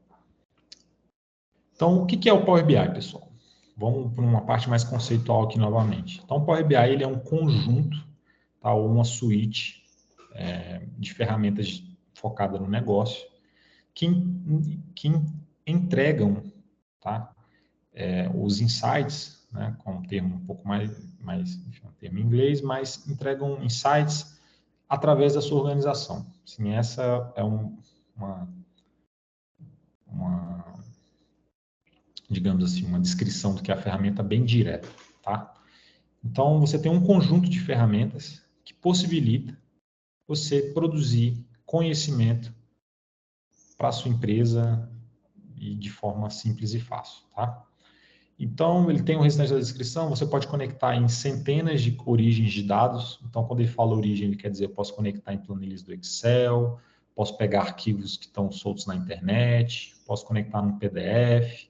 B: Então, o que é o Power BI, pessoal? Vamos para uma parte mais conceitual aqui novamente. Então, o Power BI ele é um conjunto, tá, ou uma suíte de ferramentas focada no negócio que entregam, tá, os insights, né, com um termo um pouco mais enfim, um termo em inglês, mas entregam insights através da sua organização. Sim, essa é uma digamos assim, uma descrição do que é a ferramenta bem direta, tá? Então, você tem um conjunto de ferramentas que possibilita você produzir conhecimento para a sua empresa e de forma simples e fácil, tá? Então, ele tem o restante da descrição, você pode conectar em centenas de origens de dados. Então, quando ele fala origem, ele quer dizer, eu posso conectar em planilhas do Excel, posso pegar arquivos que estão soltos na internet, posso conectar num PDF,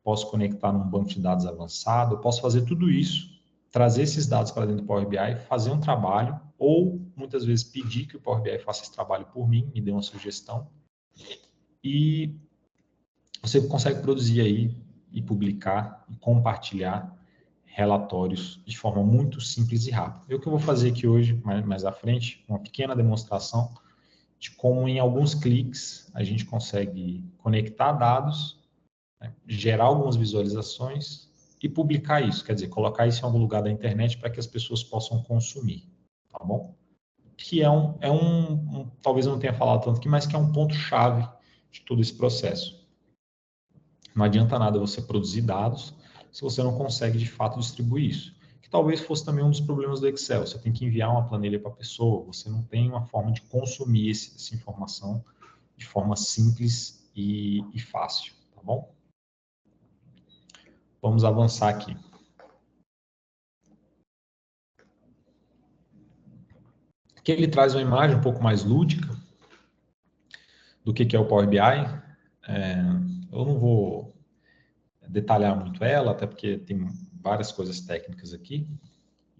B: posso conectar num banco de dados avançado, eu posso fazer tudo isso, trazer esses dados para dentro do Power BI, fazer um trabalho, ou muitas vezes pedir que o Power BI faça esse trabalho por mim, me dê uma sugestão, e você consegue produzir aí e publicar e compartilhar relatórios de forma muito simples e rápida. É o que eu vou fazer aqui hoje, mais à frente, uma pequena demonstração de como em alguns cliques a gente consegue conectar dados, né, gerar algumas visualizações e publicar isso, quer dizer, colocar isso em algum lugar da internet para que as pessoas possam consumir, tá bom? Que talvez eu não tenha falado tanto aqui, mas que é um ponto-chave de todo esse processo. Não adianta nada você produzir dados se você não consegue, de fato, distribuir isso. Que talvez fosse também um dos problemas do Excel. Você tem que enviar uma planilha para a pessoa, você não tem uma forma de consumir essa informação de forma simples e fácil, tá bom? Vamos avançar aqui. Aqui ele traz uma imagem um pouco mais lúdica do que é o Power BI. Eu não vou detalhar muito ela, até porque tem várias coisas técnicas aqui,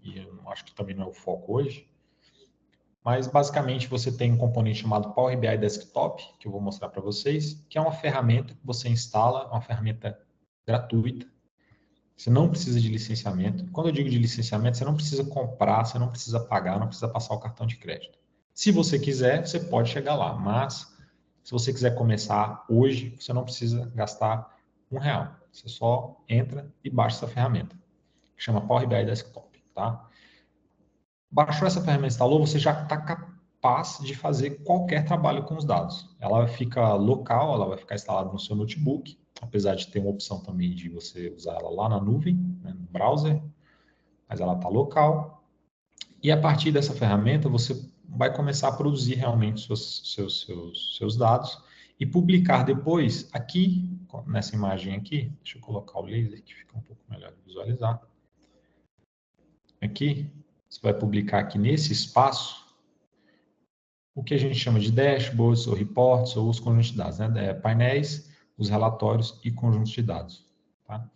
B: e eu acho que também não é o foco hoje. Mas, basicamente, você tem um componente chamado Power BI Desktop, que eu vou mostrar para vocês, que é uma ferramenta que você instala, uma ferramenta gratuita. Você não precisa de licenciamento. Quando eu digo de licenciamento, você não precisa comprar, você não precisa pagar, não precisa passar o cartão de crédito. Se você quiser, você pode chegar lá, mas se você quiser começar hoje, você não precisa gastar R$1. Você só entra e baixa essa ferramenta, que chama Power BI Desktop, tá? Baixou essa ferramenta, instalou, você já está capaz de fazer qualquer trabalho com os dados. Ela fica local, ela vai ficar instalada no seu notebook, apesar de ter uma opção também de você usar ela lá na nuvem, né, no browser, mas ela está local. E a partir dessa ferramenta, você vai começar a produzir realmente seus dados e publicar depois, aqui, nessa imagem aqui, deixa eu colocar o laser que fica um pouco melhor de visualizar. Aqui, você vai publicar aqui nesse espaço o que a gente chama de dashboards, ou reports, ou os conjuntos de dados, né? Painéis, os relatórios e conjuntos de dados. Tá?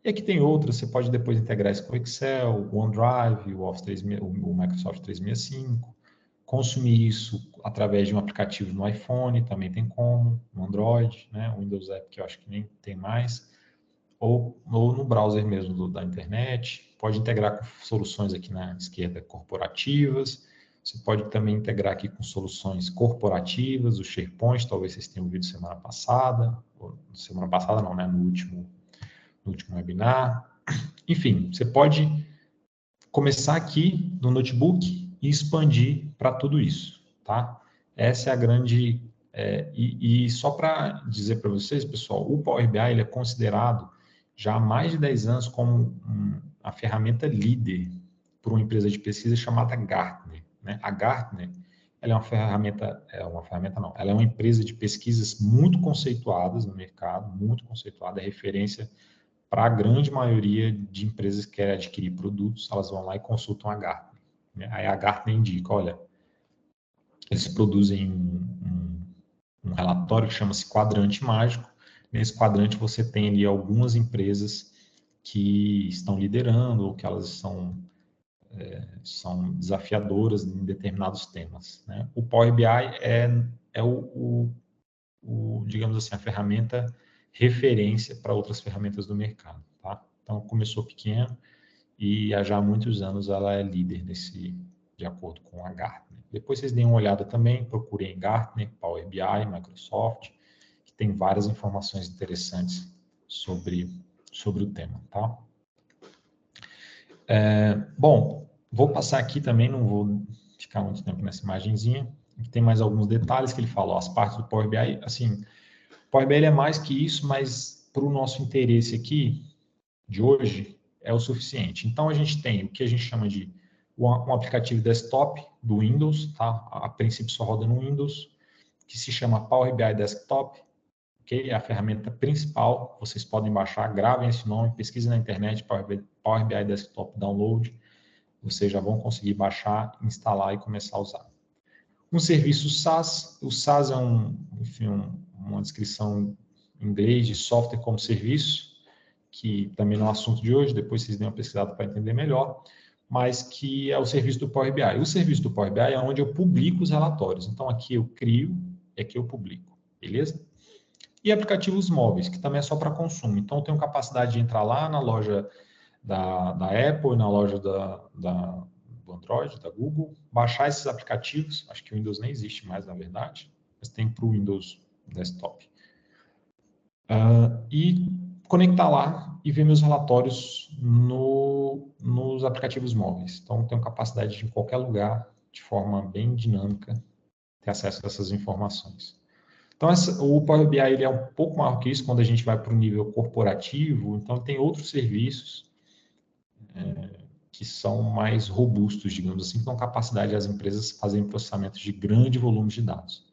B: E aqui tem outras, você pode depois integrar isso com o Excel, o OneDrive, o Microsoft 365, consumir isso através de um aplicativo no iPhone, também tem como, no Android, né? O Windows App, que eu acho que nem tem mais, ou no browser mesmo da internet, pode integrar com soluções aqui na esquerda corporativas, você pode também integrar aqui com soluções corporativas, o SharePoint, talvez vocês tenham ouvido semana passada não, né, no último webinar. Enfim, você pode começar aqui no notebook e expandir para tudo isso, tá? Essa é a grande... e só para dizer para vocês, pessoal, o Power BI ele é considerado já há mais de 10 anos como a ferramenta líder por uma empresa de pesquisa chamada Gartner, né? A Gartner, ela ela é uma empresa de pesquisas muito conceituadas no mercado, muito conceituada, é referência para a grande maioria de empresas que querem adquirir produtos, elas vão lá e consultam a Gartner. Né? Aí a Gartner indica, olha, eles produzem um relatório que chama-se Quadrante Mágico. Nesse quadrante você tem ali algumas empresas que estão liderando ou que elas são desafiadoras em determinados temas. Né? O Power BI é digamos assim, a ferramenta referência para outras ferramentas do mercado. Tá? Então, começou pequeno e já há muitos anos ela é líder de acordo com a Gartner. Depois vocês deem uma olhada também, procurem Gartner, Power BI, Microsoft, que tem várias informações interessantes sobre o tema. Tá? Bom, vou passar aqui também, não vou ficar muito tempo nessa imagenzinha. Tem mais alguns detalhes que ele fala, as partes do Power BI, assim, o Power BI é mais que isso, mas para o nosso interesse aqui, de hoje, é o suficiente. Então, a gente tem o que a gente chama de um aplicativo desktop do Windows, tá? A princípio só roda no Windows, que se chama Power BI Desktop, ok? É a ferramenta principal, vocês podem baixar, gravem esse nome, pesquisem na internet, Power BI Desktop Download, vocês já vão conseguir baixar, instalar e começar a usar. Um serviço SaaS, o SaaS é uma descrição em inglês de software como serviço, que também não é assunto de hoje, depois vocês dêem uma pesquisada para entender melhor, mas que é o serviço do Power BI. O serviço do Power BI é onde eu publico os relatórios. Então, aqui eu crio, aqui eu publico, beleza? E aplicativos móveis, que também é só para consumo. Então, eu tenho capacidade de entrar lá na loja da Apple, na loja do Android, da Google, baixar esses aplicativos, acho que o Windows nem existe mais, na verdade, mas tem para o Windows Desktop. E conectar lá e ver meus relatórios nos aplicativos móveis. Então, tenho capacidade de, em qualquer lugar, de forma bem dinâmica, ter acesso a essas informações. Então, o Power BI ele é um pouco maior que isso quando a gente vai para o nível corporativo. Então, tem outros serviços que são mais robustos, digamos assim, que dão capacidade às empresas fazerem processamento de grande volume de dados.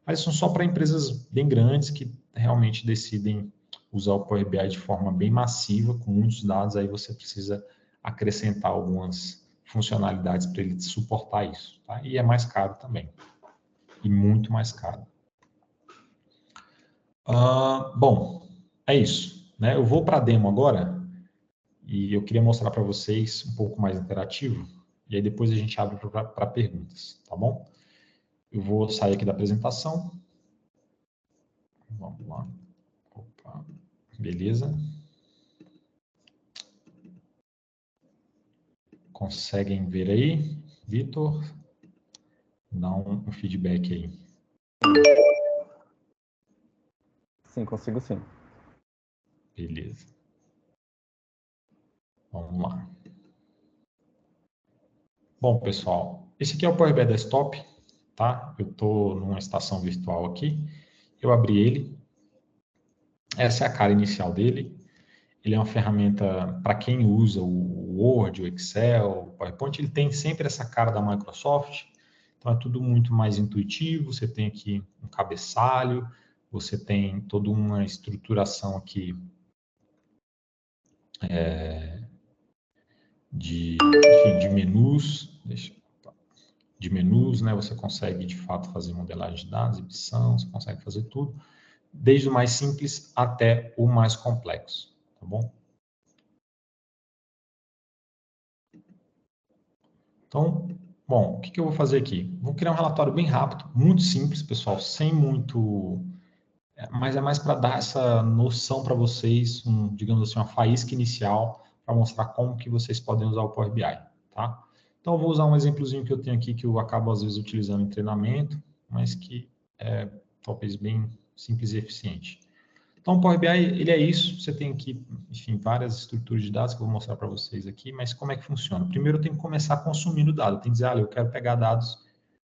B: Mas são só para empresas bem grandes que realmente decidem usar o Power BI de forma bem massiva, com muitos dados, aí você precisa acrescentar algumas funcionalidades para ele suportar isso. Tá? E é mais caro também. E muito mais caro. Bom, é isso. Né? Eu vou para a demo agora e eu queria mostrar para vocês um pouco mais interativo e aí depois a gente abre para perguntas, tá bom? Eu vou sair aqui da apresentação. Vamos lá. Opa. Beleza. Conseguem ver aí? Vitor? Dá um feedback aí.
A: Sim, consigo sim.
B: Beleza. Vamos lá. Bom, pessoal, esse aqui é o Power BI Desktop, tá? Eu estou numa estação virtual aqui. Eu abri ele. Essa é a cara inicial dele. Ele é uma ferramenta para quem usa o Word, o Excel, o PowerPoint. Ele tem sempre essa cara da Microsoft. Então é tudo muito mais intuitivo. Você tem aqui um cabeçalho, você tem toda uma estruturação aqui de menus. De menus, né? Você consegue de fato fazer modelagem de dados, exibição, você consegue fazer tudo, desde o mais simples até o mais complexo, tá bom? Então, bom, o que eu vou fazer aqui? Vou criar um relatório bem rápido, muito simples, pessoal, sem muito... Mas é mais para dar essa noção para vocês, digamos assim, uma faísca inicial para mostrar como que vocês podem usar o Power BI, tá? Então, eu vou usar um exemplozinho que eu tenho aqui, que eu acabo, às vezes, utilizando em treinamento, mas que é talvez bem simples e eficiente. Então, o Power BI, ele é isso. Você tem aqui, enfim, várias estruturas de dados que eu vou mostrar para vocês aqui, mas como é que funciona? Primeiro, eu tenho que começar consumindo dados. Eu tenho que dizer, eu quero pegar dados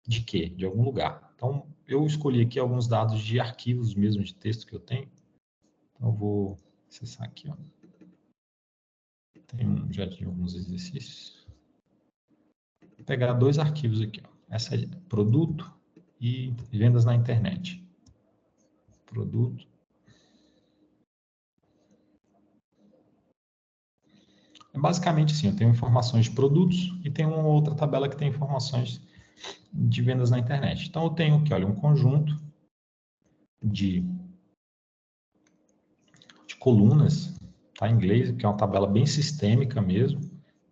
B: de quê? De algum lugar. Então, eu escolhi aqui alguns dados de arquivos mesmo, de texto que eu tenho. Então, eu vou acessar aqui, ó. Tem já de alguns exercícios. Vou pegar dois arquivos aqui, ó. Essa é produto e vendas na internet. Produto. É basicamente assim, eu tenho informações de produtos e tem uma outra tabela que tem informações de vendas na internet. Então, eu tenho aqui, olha, um conjunto de colunas, tá em inglês, que é uma tabela bem sistêmica mesmo.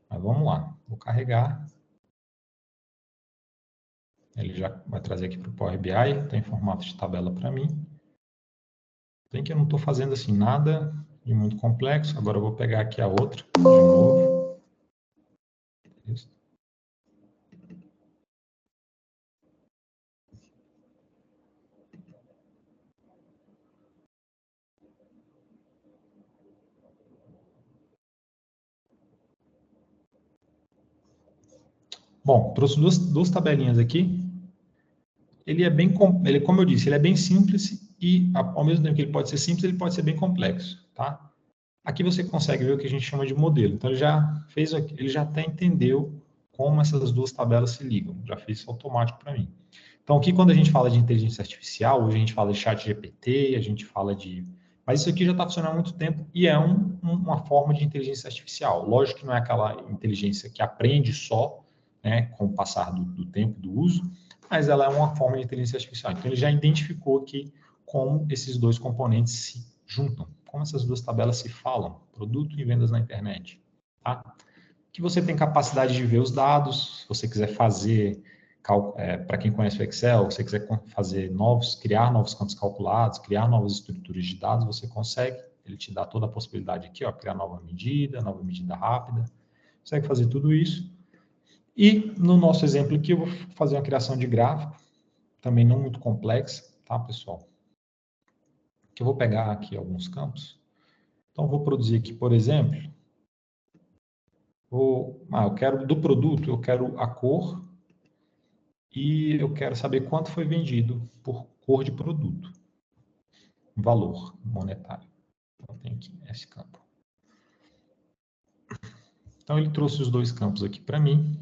B: Mas vamos lá, vou carregar. Ele já vai trazer aqui para o Power BI, tem formato de tabela para mim. Tem que eu não estou fazendo assim nada de muito complexo. Agora eu vou pegar aqui a outra de novo. Isso. Bom, trouxe duas tabelinhas aqui. Ele é bem, como eu disse, ele é bem simples e, ao mesmo tempo que ele pode ser simples, ele pode ser bem complexo, tá? Aqui você consegue ver o que a gente chama de modelo. Então, ele já até entendeu como essas duas tabelas se ligam. Já fez isso automático para mim. Então, aqui, quando a gente fala de inteligência artificial, hoje a gente fala de chat GPT, a gente fala de... Mas isso aqui já está funcionando há muito tempo e é uma forma de inteligência artificial. Lógico que não é aquela inteligência que aprende só, né, com o passar do tempo, do uso, mas ela é uma forma de inteligência artificial. Então, ele já identificou aqui como esses dois componentes se juntam, como essas duas tabelas se falam, produto e vendas na internet. Tá? Que você tem capacidade de ver os dados, se você quiser fazer, para quem conhece o Excel, se você quiser criar novos campos calculados, criar novas estruturas de dados, você consegue, ele te dá toda a possibilidade aqui, ó, criar nova medida rápida, consegue fazer tudo isso. E no nosso exemplo aqui, eu vou fazer uma criação de gráfico, também não muito complexa, tá, pessoal? Que eu vou pegar aqui alguns campos. Então, eu vou produzir aqui, por exemplo, eu quero do produto, eu quero a cor e eu quero saber quanto foi vendido por cor de produto, valor monetário. Então, tem aqui esse campo. Então, ele trouxe os dois campos aqui para mim.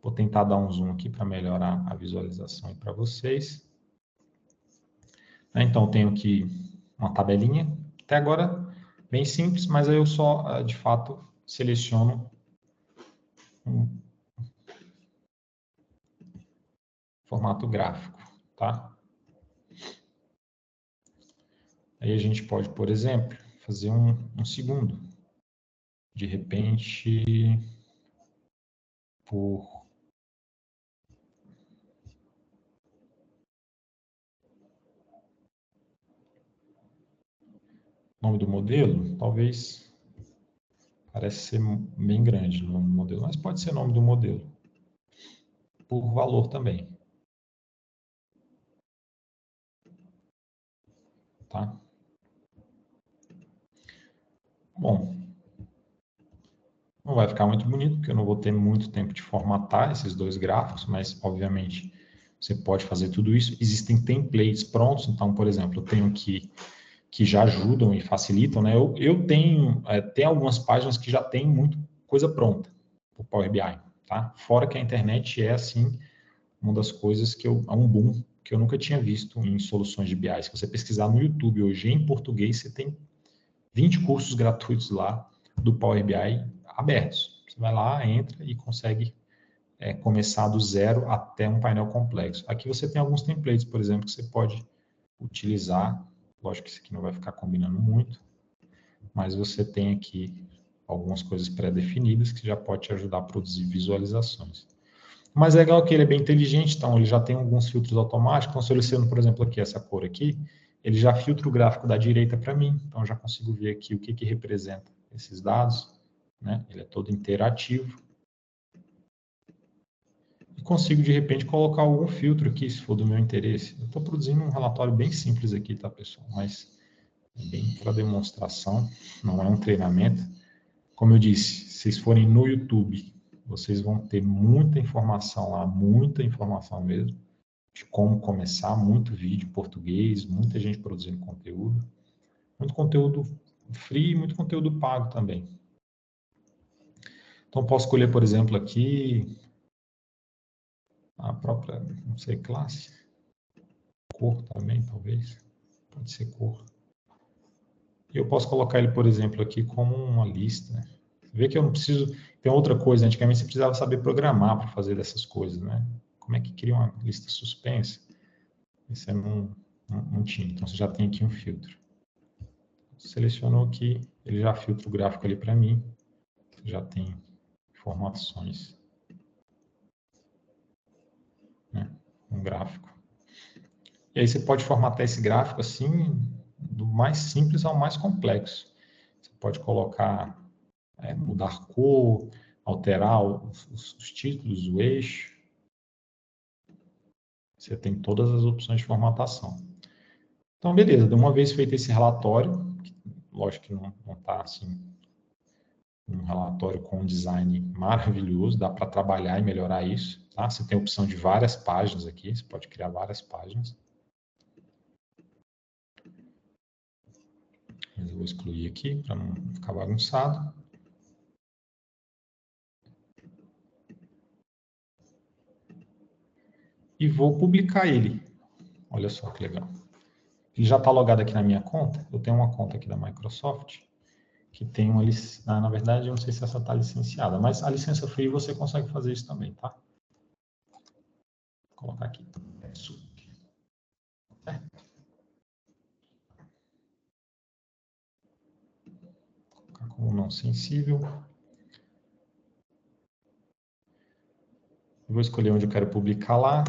B: Vou tentar dar um zoom aqui para melhorar a visualização para vocês. Então, tenho aqui uma tabelinha. Até agora, bem simples, mas aí eu só, de fato, seleciono um formato gráfico, tá? Aí a gente pode, por exemplo, fazer um segundo. De repente, por nome do modelo, talvez parece ser bem grande o nome do modelo, mas pode ser nome do modelo. Por valor também. Tá? Bom, não vai ficar muito bonito, porque eu não vou ter muito tempo de formatar esses dois gráficos, mas, obviamente, você pode fazer tudo isso. Existem templates prontos, então, por exemplo, eu tenho que já ajudam e facilitam, né? Eu tenho, tem algumas páginas que já tem muito coisa pronta para o Power BI, tá? Fora que a internet é, assim, uma das coisas é um boom que eu nunca tinha visto em soluções de BI. Se você pesquisar no YouTube hoje em português, você tem 20 cursos gratuitos lá do Power BI abertos. Você vai lá, entra e consegue começar do zero até um painel complexo. Aqui você tem alguns templates, por exemplo, que você pode utilizar. Lógico que isso aqui não vai ficar combinando muito, mas você tem aqui algumas coisas pré-definidas que já pode te ajudar a produzir visualizações. O mais legal é que ele é bem inteligente, então ele já tem alguns filtros automáticos. Então, selecionando, por exemplo, aqui essa cor aqui, ele já filtra o gráfico da direita para mim. Então, eu já consigo ver aqui o que representa esses dados. Né? Ele é todo interativo. E consigo, de repente, colocar algum filtro aqui, se for do meu interesse. Eu estou produzindo um relatório bem simples aqui, tá, pessoal? Mas é bem para demonstração, não é um treinamento. Como eu disse, se vocês forem no YouTube, vocês vão ter muita informação lá, muita informação mesmo, de como começar, muito vídeo em português, muita gente produzindo conteúdo, muito conteúdo free e muito conteúdo pago também. Então, posso escolher, por exemplo, aqui a própria, não sei, classe, cor também, talvez, pode ser cor. E eu posso colocar ele, por exemplo, aqui como uma lista. Você vê que eu não preciso... Tem outra coisa, antigamente você precisava saber programar para fazer dessas coisas, né? Como é que cria uma lista suspensa? Isso não tinha, então você já tem aqui um filtro. Selecionou aqui, ele já filtra o gráfico ali para mim, já tem informações, né? Um gráfico. E aí você pode formatar esse gráfico assim, do mais simples ao mais complexo. Você pode colocar, mudar cor, alterar os títulos, o eixo. Você tem todas as opções de formatação. Então, beleza, de uma vez feito esse relatório, lógico que não está assim, um relatório com um design maravilhoso, dá para trabalhar e melhorar isso. Tá? Você tem a opção de várias páginas aqui, você pode criar várias páginas. Mas eu vou excluir aqui para não ficar bagunçado. E vou publicar ele. Olha só que legal. Ele já está logado aqui na minha conta. Eu tenho uma conta aqui da Microsoft que tem uma licença. Na verdade, eu não sei se essa está licenciada, mas a licença free você consegue fazer isso também, tá? Vou colocar aqui. Vou colocar como não sensível. Eu vou escolher onde eu quero publicar lá.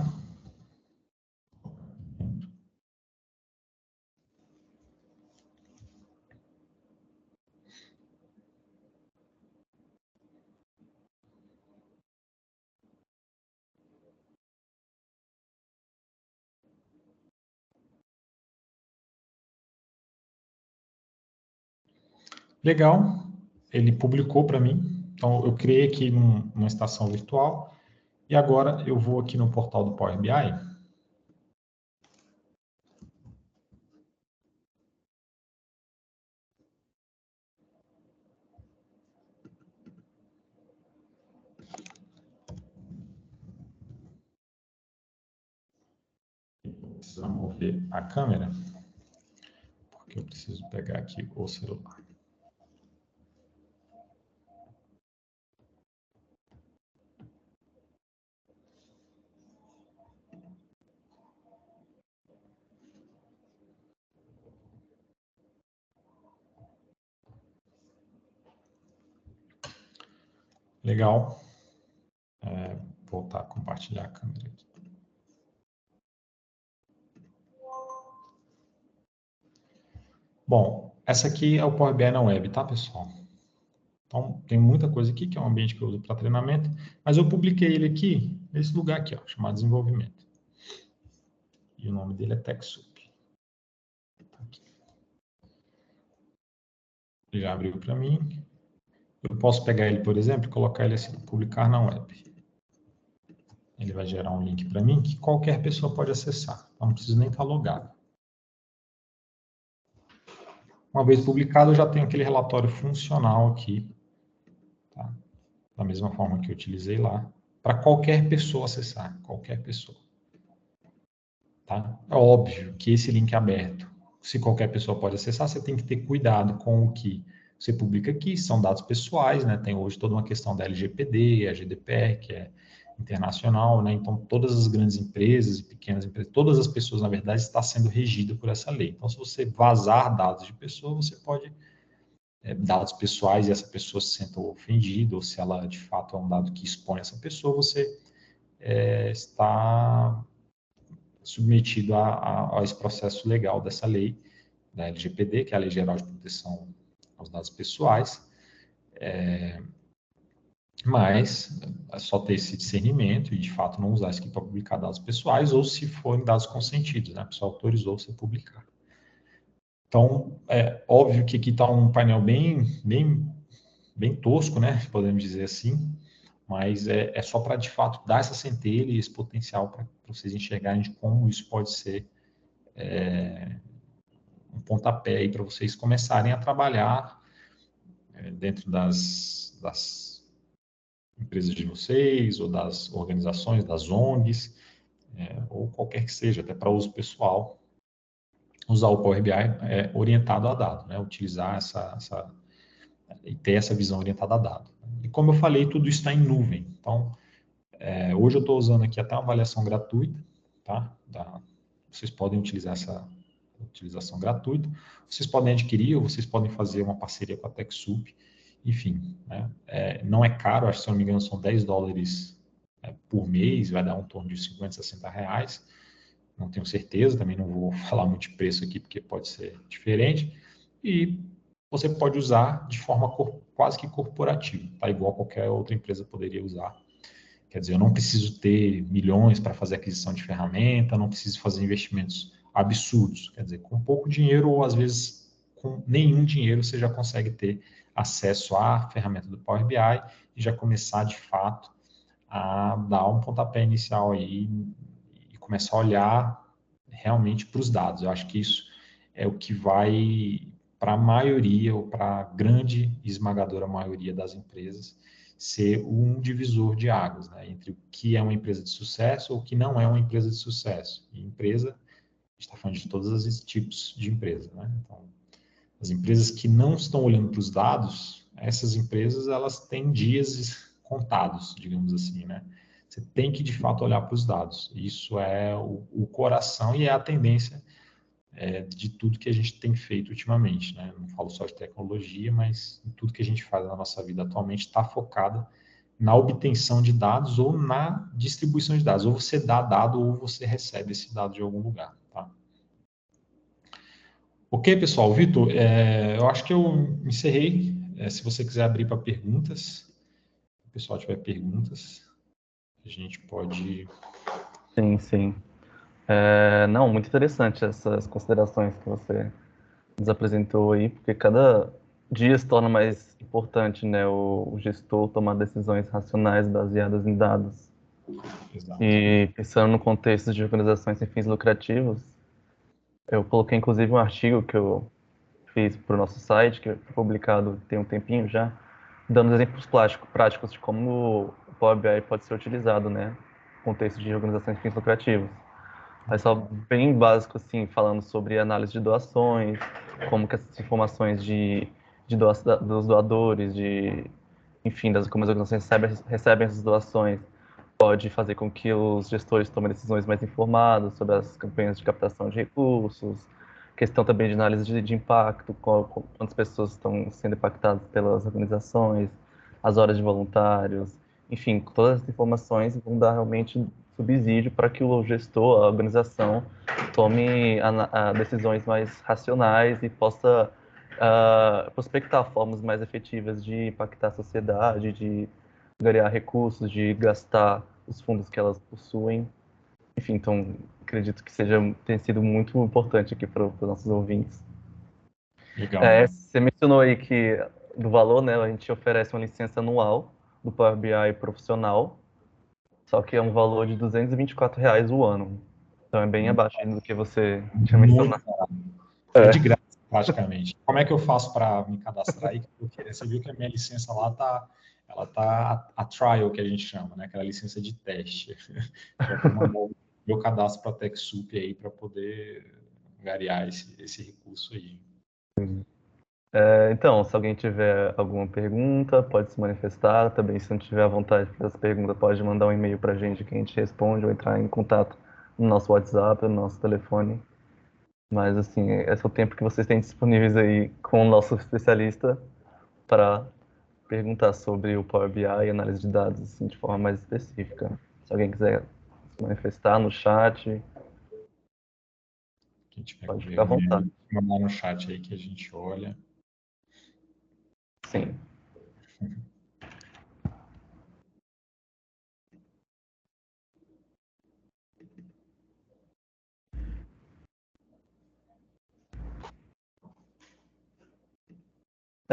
B: Legal, ele publicou para mim. Então, eu criei aqui numa estação virtual. E agora eu vou aqui no portal do Power BI. Precisar mover a câmera, porque eu preciso pegar aqui o celular. Legal. Voltar a compartilhar a câmera aqui. Bom, essa aqui é o Power BI na web, tá, pessoal? Então, tem muita coisa aqui, que é um ambiente que eu uso para treinamento, mas eu publiquei ele aqui, nesse lugar aqui, ó, chamado desenvolvimento. E o nome dele é TechSoup. Aqui. Ele já abriu para mim. Eu posso pegar ele, por exemplo, e colocar ele assim, publicar na web. Ele vai gerar um link para mim que qualquer pessoa pode acessar. Então, não preciso nem estar logado. Uma vez publicado, eu já tenho aquele relatório funcional aqui, tá? Da mesma forma que eu utilizei lá, para qualquer pessoa acessar, qualquer pessoa. Tá? É óbvio que esse link é aberto. Se qualquer pessoa pode acessar, você tem que ter cuidado com o que você publica aqui, são dados pessoais, né? Tem hoje toda uma questão da LGPD, a GDPR, que é internacional, né? Então, todas as grandes empresas e pequenas empresas, todas as pessoas, na verdade, estão sendo regidas por essa lei. Então, se você vazar dados de pessoa, você pode, dados pessoais, e essa pessoa se senta ofendida, ou se ela, de fato, é um dado que expõe essa pessoa, você está submetido a esse processo legal dessa lei, da LGPD, que é a Lei Geral de Proteção aos Dados Pessoais, mas é só ter esse discernimento e, de fato, não usar isso aqui para publicar dados pessoais, ou se forem dados consentidos, né? A pessoa autorizou você publicar. Então, é óbvio que aqui está um painel bem tosco, né? Podemos dizer assim, mas é só para, de fato, dar essa centelha e esse potencial para vocês enxergarem de como isso pode ser um pontapé aí para vocês começarem a trabalhar dentro das empresas de vocês, ou das organizações, das ONGs, ou qualquer que seja, até para uso pessoal, usar o Power BI orientado a dado, né? Utilizar e ter essa visão orientada a dado. E como eu falei, tudo isso está em nuvem. Então, hoje eu estou usando aqui até uma avaliação gratuita, tá? Vocês podem utilizar essa utilização gratuita. Vocês podem adquirir ou vocês podem fazer uma parceria com a TechSoup. Enfim, né? Não é caro, acho que se não me engano são $10 por mês, vai dar um torno de 50, 60 reais. Não tenho certeza, também não vou falar muito de preço aqui, porque pode ser diferente. E você pode usar de forma quase que corporativa, tá? Igual qualquer outra empresa poderia usar. Quer dizer, eu não preciso ter milhões para fazer aquisição de ferramenta, não preciso fazer investimentos absurdos. Quer dizer, com pouco dinheiro ou às vezes com nenhum dinheiro você já consegue ter acesso à ferramenta do Power BI e já começar de fato a dar um pontapé inicial aí e começar a olhar realmente para os dados. Eu acho que isso é o que vai para a maioria ou para a grande esmagadora maioria das empresas ser um divisor de águas, né, entre o que é uma empresa de sucesso ou o que não é uma empresa de sucesso. E empresa, a gente está falando de todos os tipos de empresa, né? Então, as empresas que não estão olhando para os dados, essas empresas elas têm dias contados, digamos assim, né? Você tem que de fato olhar para os dados. Isso é o coração e é a tendência de tudo que a gente tem feito ultimamente, né? Não falo só de tecnologia, mas em tudo que a gente faz na nossa vida atualmente está focada na obtenção de dados ou na distribuição de dados. Ou você dá dado ou você recebe esse dado de algum lugar, tá? Ok, pessoal. Vitor, eu acho que eu encerrei. Se você quiser abrir para perguntas, se o pessoal tiver perguntas, a gente pode...
A: Sim, sim. Não, muito interessante essas considerações que você nos apresentou aí, porque cada dia se torna mais importante, né, o gestor tomar decisões racionais baseadas em dados.
B: Exato.
A: E pensando no contexto de organizações sem fins lucrativos, eu coloquei inclusive um artigo que eu fiz para o nosso site, que foi publicado tem um tempinho já, dando exemplos práticos de como o Power BI pode ser utilizado, né, no contexto de organizações sem fins lucrativos. Mas só bem básico, assim, falando sobre análise de doações, como que essas informações dos doadores, enfim, como as organizações recebem essas doações, pode fazer com que os gestores tomem decisões mais informadas sobre as campanhas de captação de recursos, questão também de análise de impacto, quantas pessoas estão sendo impactadas pelas organizações, as horas de voluntários, enfim, todas as informações vão dar realmente subsídio para que o gestor, a organização, tome decisões mais racionais e possa prospectar formas mais efetivas de impactar a sociedade, de ganhar recursos, de gastar os fundos que elas possuem. Enfim, então acredito que tenha sido muito importante aqui para os nossos ouvintes.
B: Legal.
A: Você mencionou aí que do valor, né, a gente oferece uma licença anual do Power BI profissional, só que é um valor de R$ 224 o ano. Então é bem abaixo do que você tinha
B: Muito.
A: mencionado.
B: É de graça, praticamente. Como é que eu faço para me cadastrar aí? Porque você viu que a minha licença lá ela tá a trial, que a gente chama, né? Aquela licença de teste. Já vou mandar o meu cadastro para a TechSoup aí para poder garear esse recurso aí.
A: Então, se alguém tiver alguma pergunta, pode se manifestar. Também, se não tiver vontade de fazer essa pergunta, pode mandar um e-mail para a gente que a gente responde ou entrar em contato no nosso WhatsApp, no nosso telefone. Mas, assim, esse é o tempo que vocês têm disponíveis aí com o nosso especialista para perguntar sobre o Power BI e análise de dados, assim, de forma mais específica. Se alguém quiser se manifestar no chat,
B: Quem tiver com
A: pode ficar à vontade.
B: vergonha, mandar no chat aí que a gente olha.
A: Sim.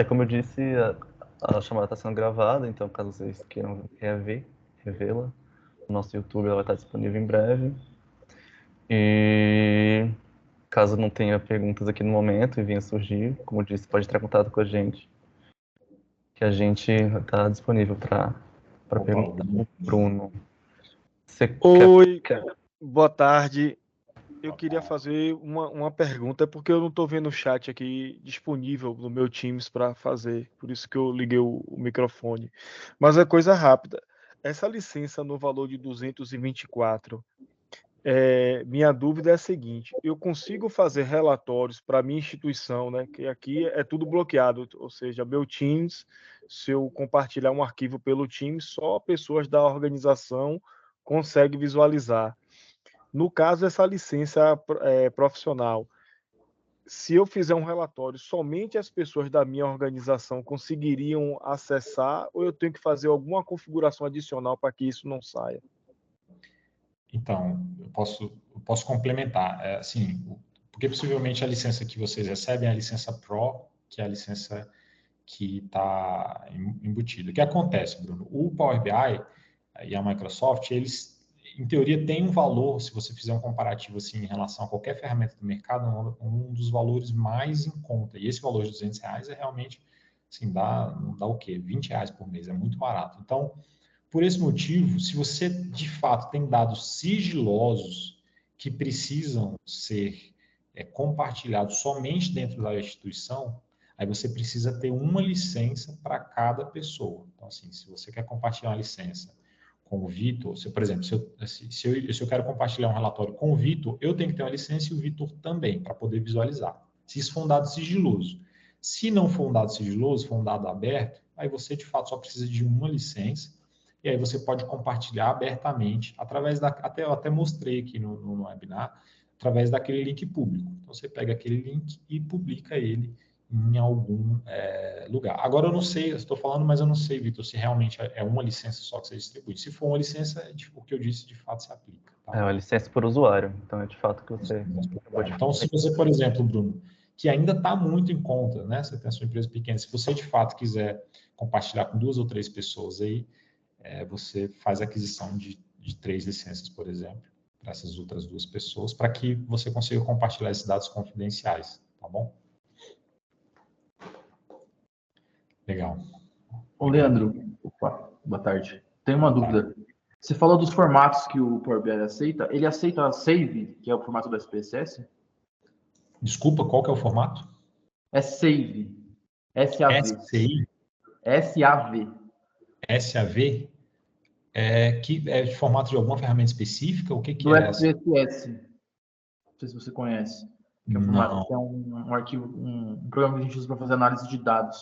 A: Como eu disse, a chamada está sendo gravada, então caso vocês queiram revê-la, no nosso YouTube ela vai estar disponível em breve. E caso não tenha perguntas aqui no momento e venha surgir, como eu disse, pode entrar em contato com a gente, que a gente está disponível para
B: Opa,
A: perguntar. O Bruno, você
C: Oi,
A: quer...
C: boa tarde. Eu
B: boa
C: queria
B: tarde.
C: fazer uma pergunta, porque eu não estou vendo o chat aqui disponível no meu Teams para fazer, por isso que eu liguei o microfone. Mas é coisa rápida. Essa licença no valor de 224, minha dúvida é a seguinte: eu consigo fazer relatórios para minha instituição, né? Que aqui é tudo bloqueado, ou seja, meu Teams, se eu compartilhar um arquivo pelo Teams, só pessoas da organização conseguem visualizar. No caso, essa licença profissional, se eu fizer um relatório, somente as pessoas da minha organização conseguiriam acessar, ou eu tenho que fazer alguma configuração adicional para que isso não saia?
B: Então, eu posso complementar. Assim, porque possivelmente a licença que vocês recebem é a licença Pro, que é a licença que está embutida. O que acontece, Bruno? O Power BI e a Microsoft, eles, em teoria, têm um valor, se você fizer um comparativo assim, em relação a qualquer ferramenta do mercado, um dos valores mais em conta. E esse valor de R$ 200 é realmente, assim, dá o quê? R$ 20 por mês, é muito barato. Então, por esse motivo, se você de fato tem dados sigilosos que precisam ser compartilhados somente dentro da instituição, aí você precisa ter uma licença para cada pessoa. Então, assim, se você quer compartilhar uma licença com o Vitor, por exemplo, se eu quero compartilhar um relatório com o Vitor, eu tenho que ter uma licença e o Vitor também, para poder visualizar. Se isso for um dado sigiloso. Se não for um dado sigiloso, for um dado aberto, aí você de fato só precisa de uma licença e aí você pode compartilhar abertamente, eu até mostrei aqui no webinar, através daquele link público. Então, você pega aquele link e publica ele em algum lugar. Agora, eu não sei, eu estou falando, mas eu não sei, Vitor, se realmente é uma licença só que você distribui. Se for uma licença, o que eu disse, de fato, se aplica. Tá?
A: É uma licença por usuário, então é de fato que você acabou de
B: Então,
A: falar.
B: se você, por exemplo, Bruno, que ainda está muito em conta, né? Você tem a sua empresa pequena. Se você, de fato, quiser compartilhar com 2 ou 3 pessoas aí, você faz a aquisição de 3 licenças, por exemplo, para essas outras 2 pessoas, para que você consiga compartilhar esses dados confidenciais, tá bom? Legal.
D: Ô, Leandro, opa, boa tarde. Tenho uma dúvida. Você falou dos formatos que o Power BI aceita. Ele aceita a Save, que é o formato do SPSS?
B: Desculpa, qual que é o formato?
D: É Save. SAV.
B: SCI,
D: SAV.
B: SAV, que é de formato de alguma ferramenta específica? O que
D: Do
B: é essa?
D: SPSS. Não sei se você conhece. Que é um formato
B: Não.
D: que é um arquivo, um programa que a gente usa para fazer análise de dados.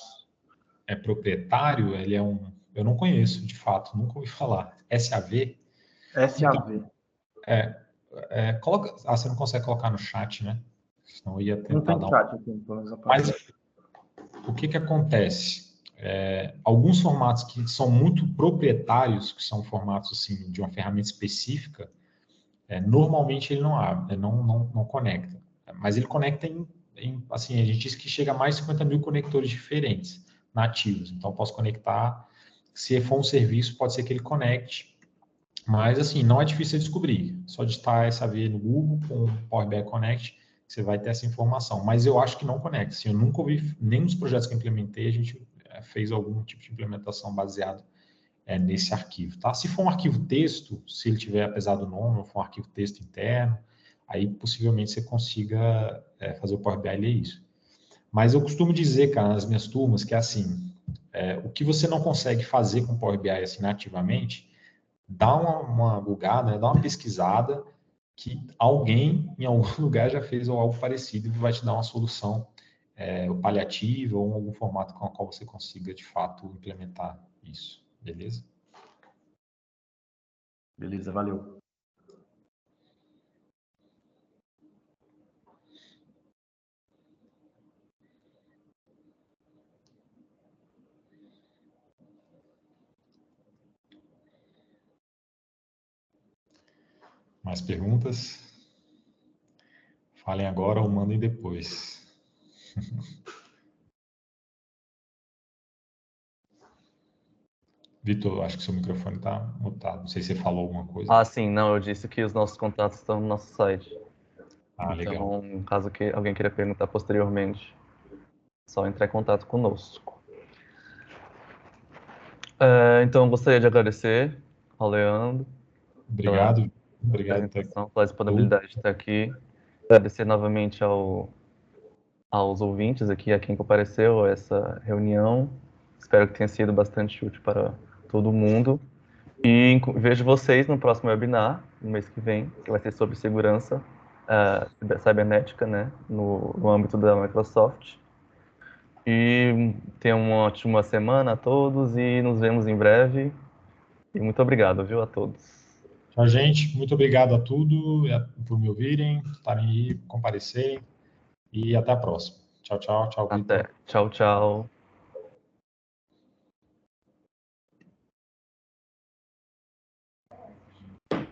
B: É proprietário? Ele é um... Eu não conheço, de fato, nunca ouvi falar. SAV?
D: SAV.
B: Coloca... você não consegue colocar no chat, né? Senão eu ia
D: Não
B: tentar
D: tem
B: dar
D: chat aqui, pelo menos a
B: Mas
D: parte.
B: o que acontece? Alguns formatos que são muito proprietários, que são formatos assim, de uma ferramenta específica, normalmente ele não abre, não conecta. Mas ele conecta assim, a gente diz que chega a mais de 50 mil conectores diferentes, nativos. Então, eu posso conectar, se for um serviço, pode ser que ele conecte, mas assim, não é difícil de descobrir. Só digitar SAV no Google com Power BI Connect, você vai ter essa informação. Mas eu acho que não conecta. Assim, eu nunca ouvi, nem nos projetos que eu implementei, a gente fez algum tipo de implementação baseado nesse arquivo, tá? Se for um arquivo texto, se ele tiver, apesar do nome, ou for um arquivo texto interno, aí possivelmente você consiga fazer o Power BI ler isso. Mas eu costumo dizer, cara, nas minhas turmas, que é assim, o que você não consegue fazer com o Power BI assim nativamente, dá uma bugada, né? Dá uma pesquisada, que alguém em algum lugar já fez algo parecido e vai te dar uma solução paliativa ou algum formato com o qual você consiga, de fato, implementar isso. Beleza?
D: Beleza, valeu.
B: Mais perguntas? Falem agora ou mandem depois. Vitor, acho que seu microfone está mutado. Não sei se você falou alguma coisa.
A: Ah, sim, não, eu disse que os nossos contatos estão no nosso site.
B: Legal.
A: Então, caso alguém queira perguntar posteriormente, é só entrar em contato conosco. Então, eu gostaria de agradecer ao Leandro pela
B: Obrigado. Obrigado por
A: apresentação, pela disponibilidade de estar aqui. Agradecer novamente aos ouvintes aqui, a quem compareceu a essa reunião. Espero que tenha sido bastante útil para todo mundo. E vejo vocês no próximo webinar, no mês que vem, que vai ser sobre segurança cibernética, né, no âmbito da Microsoft. E tenham uma ótima semana a todos e nos vemos em breve. E muito obrigado, viu, a todos.
B: Tchau, gente. Muito obrigado a tudo por me ouvirem, estarem aí, comparecerem. E até a próxima. Tchau, tchau. Tchau, Vitor.
A: Até. Tchau, tchau.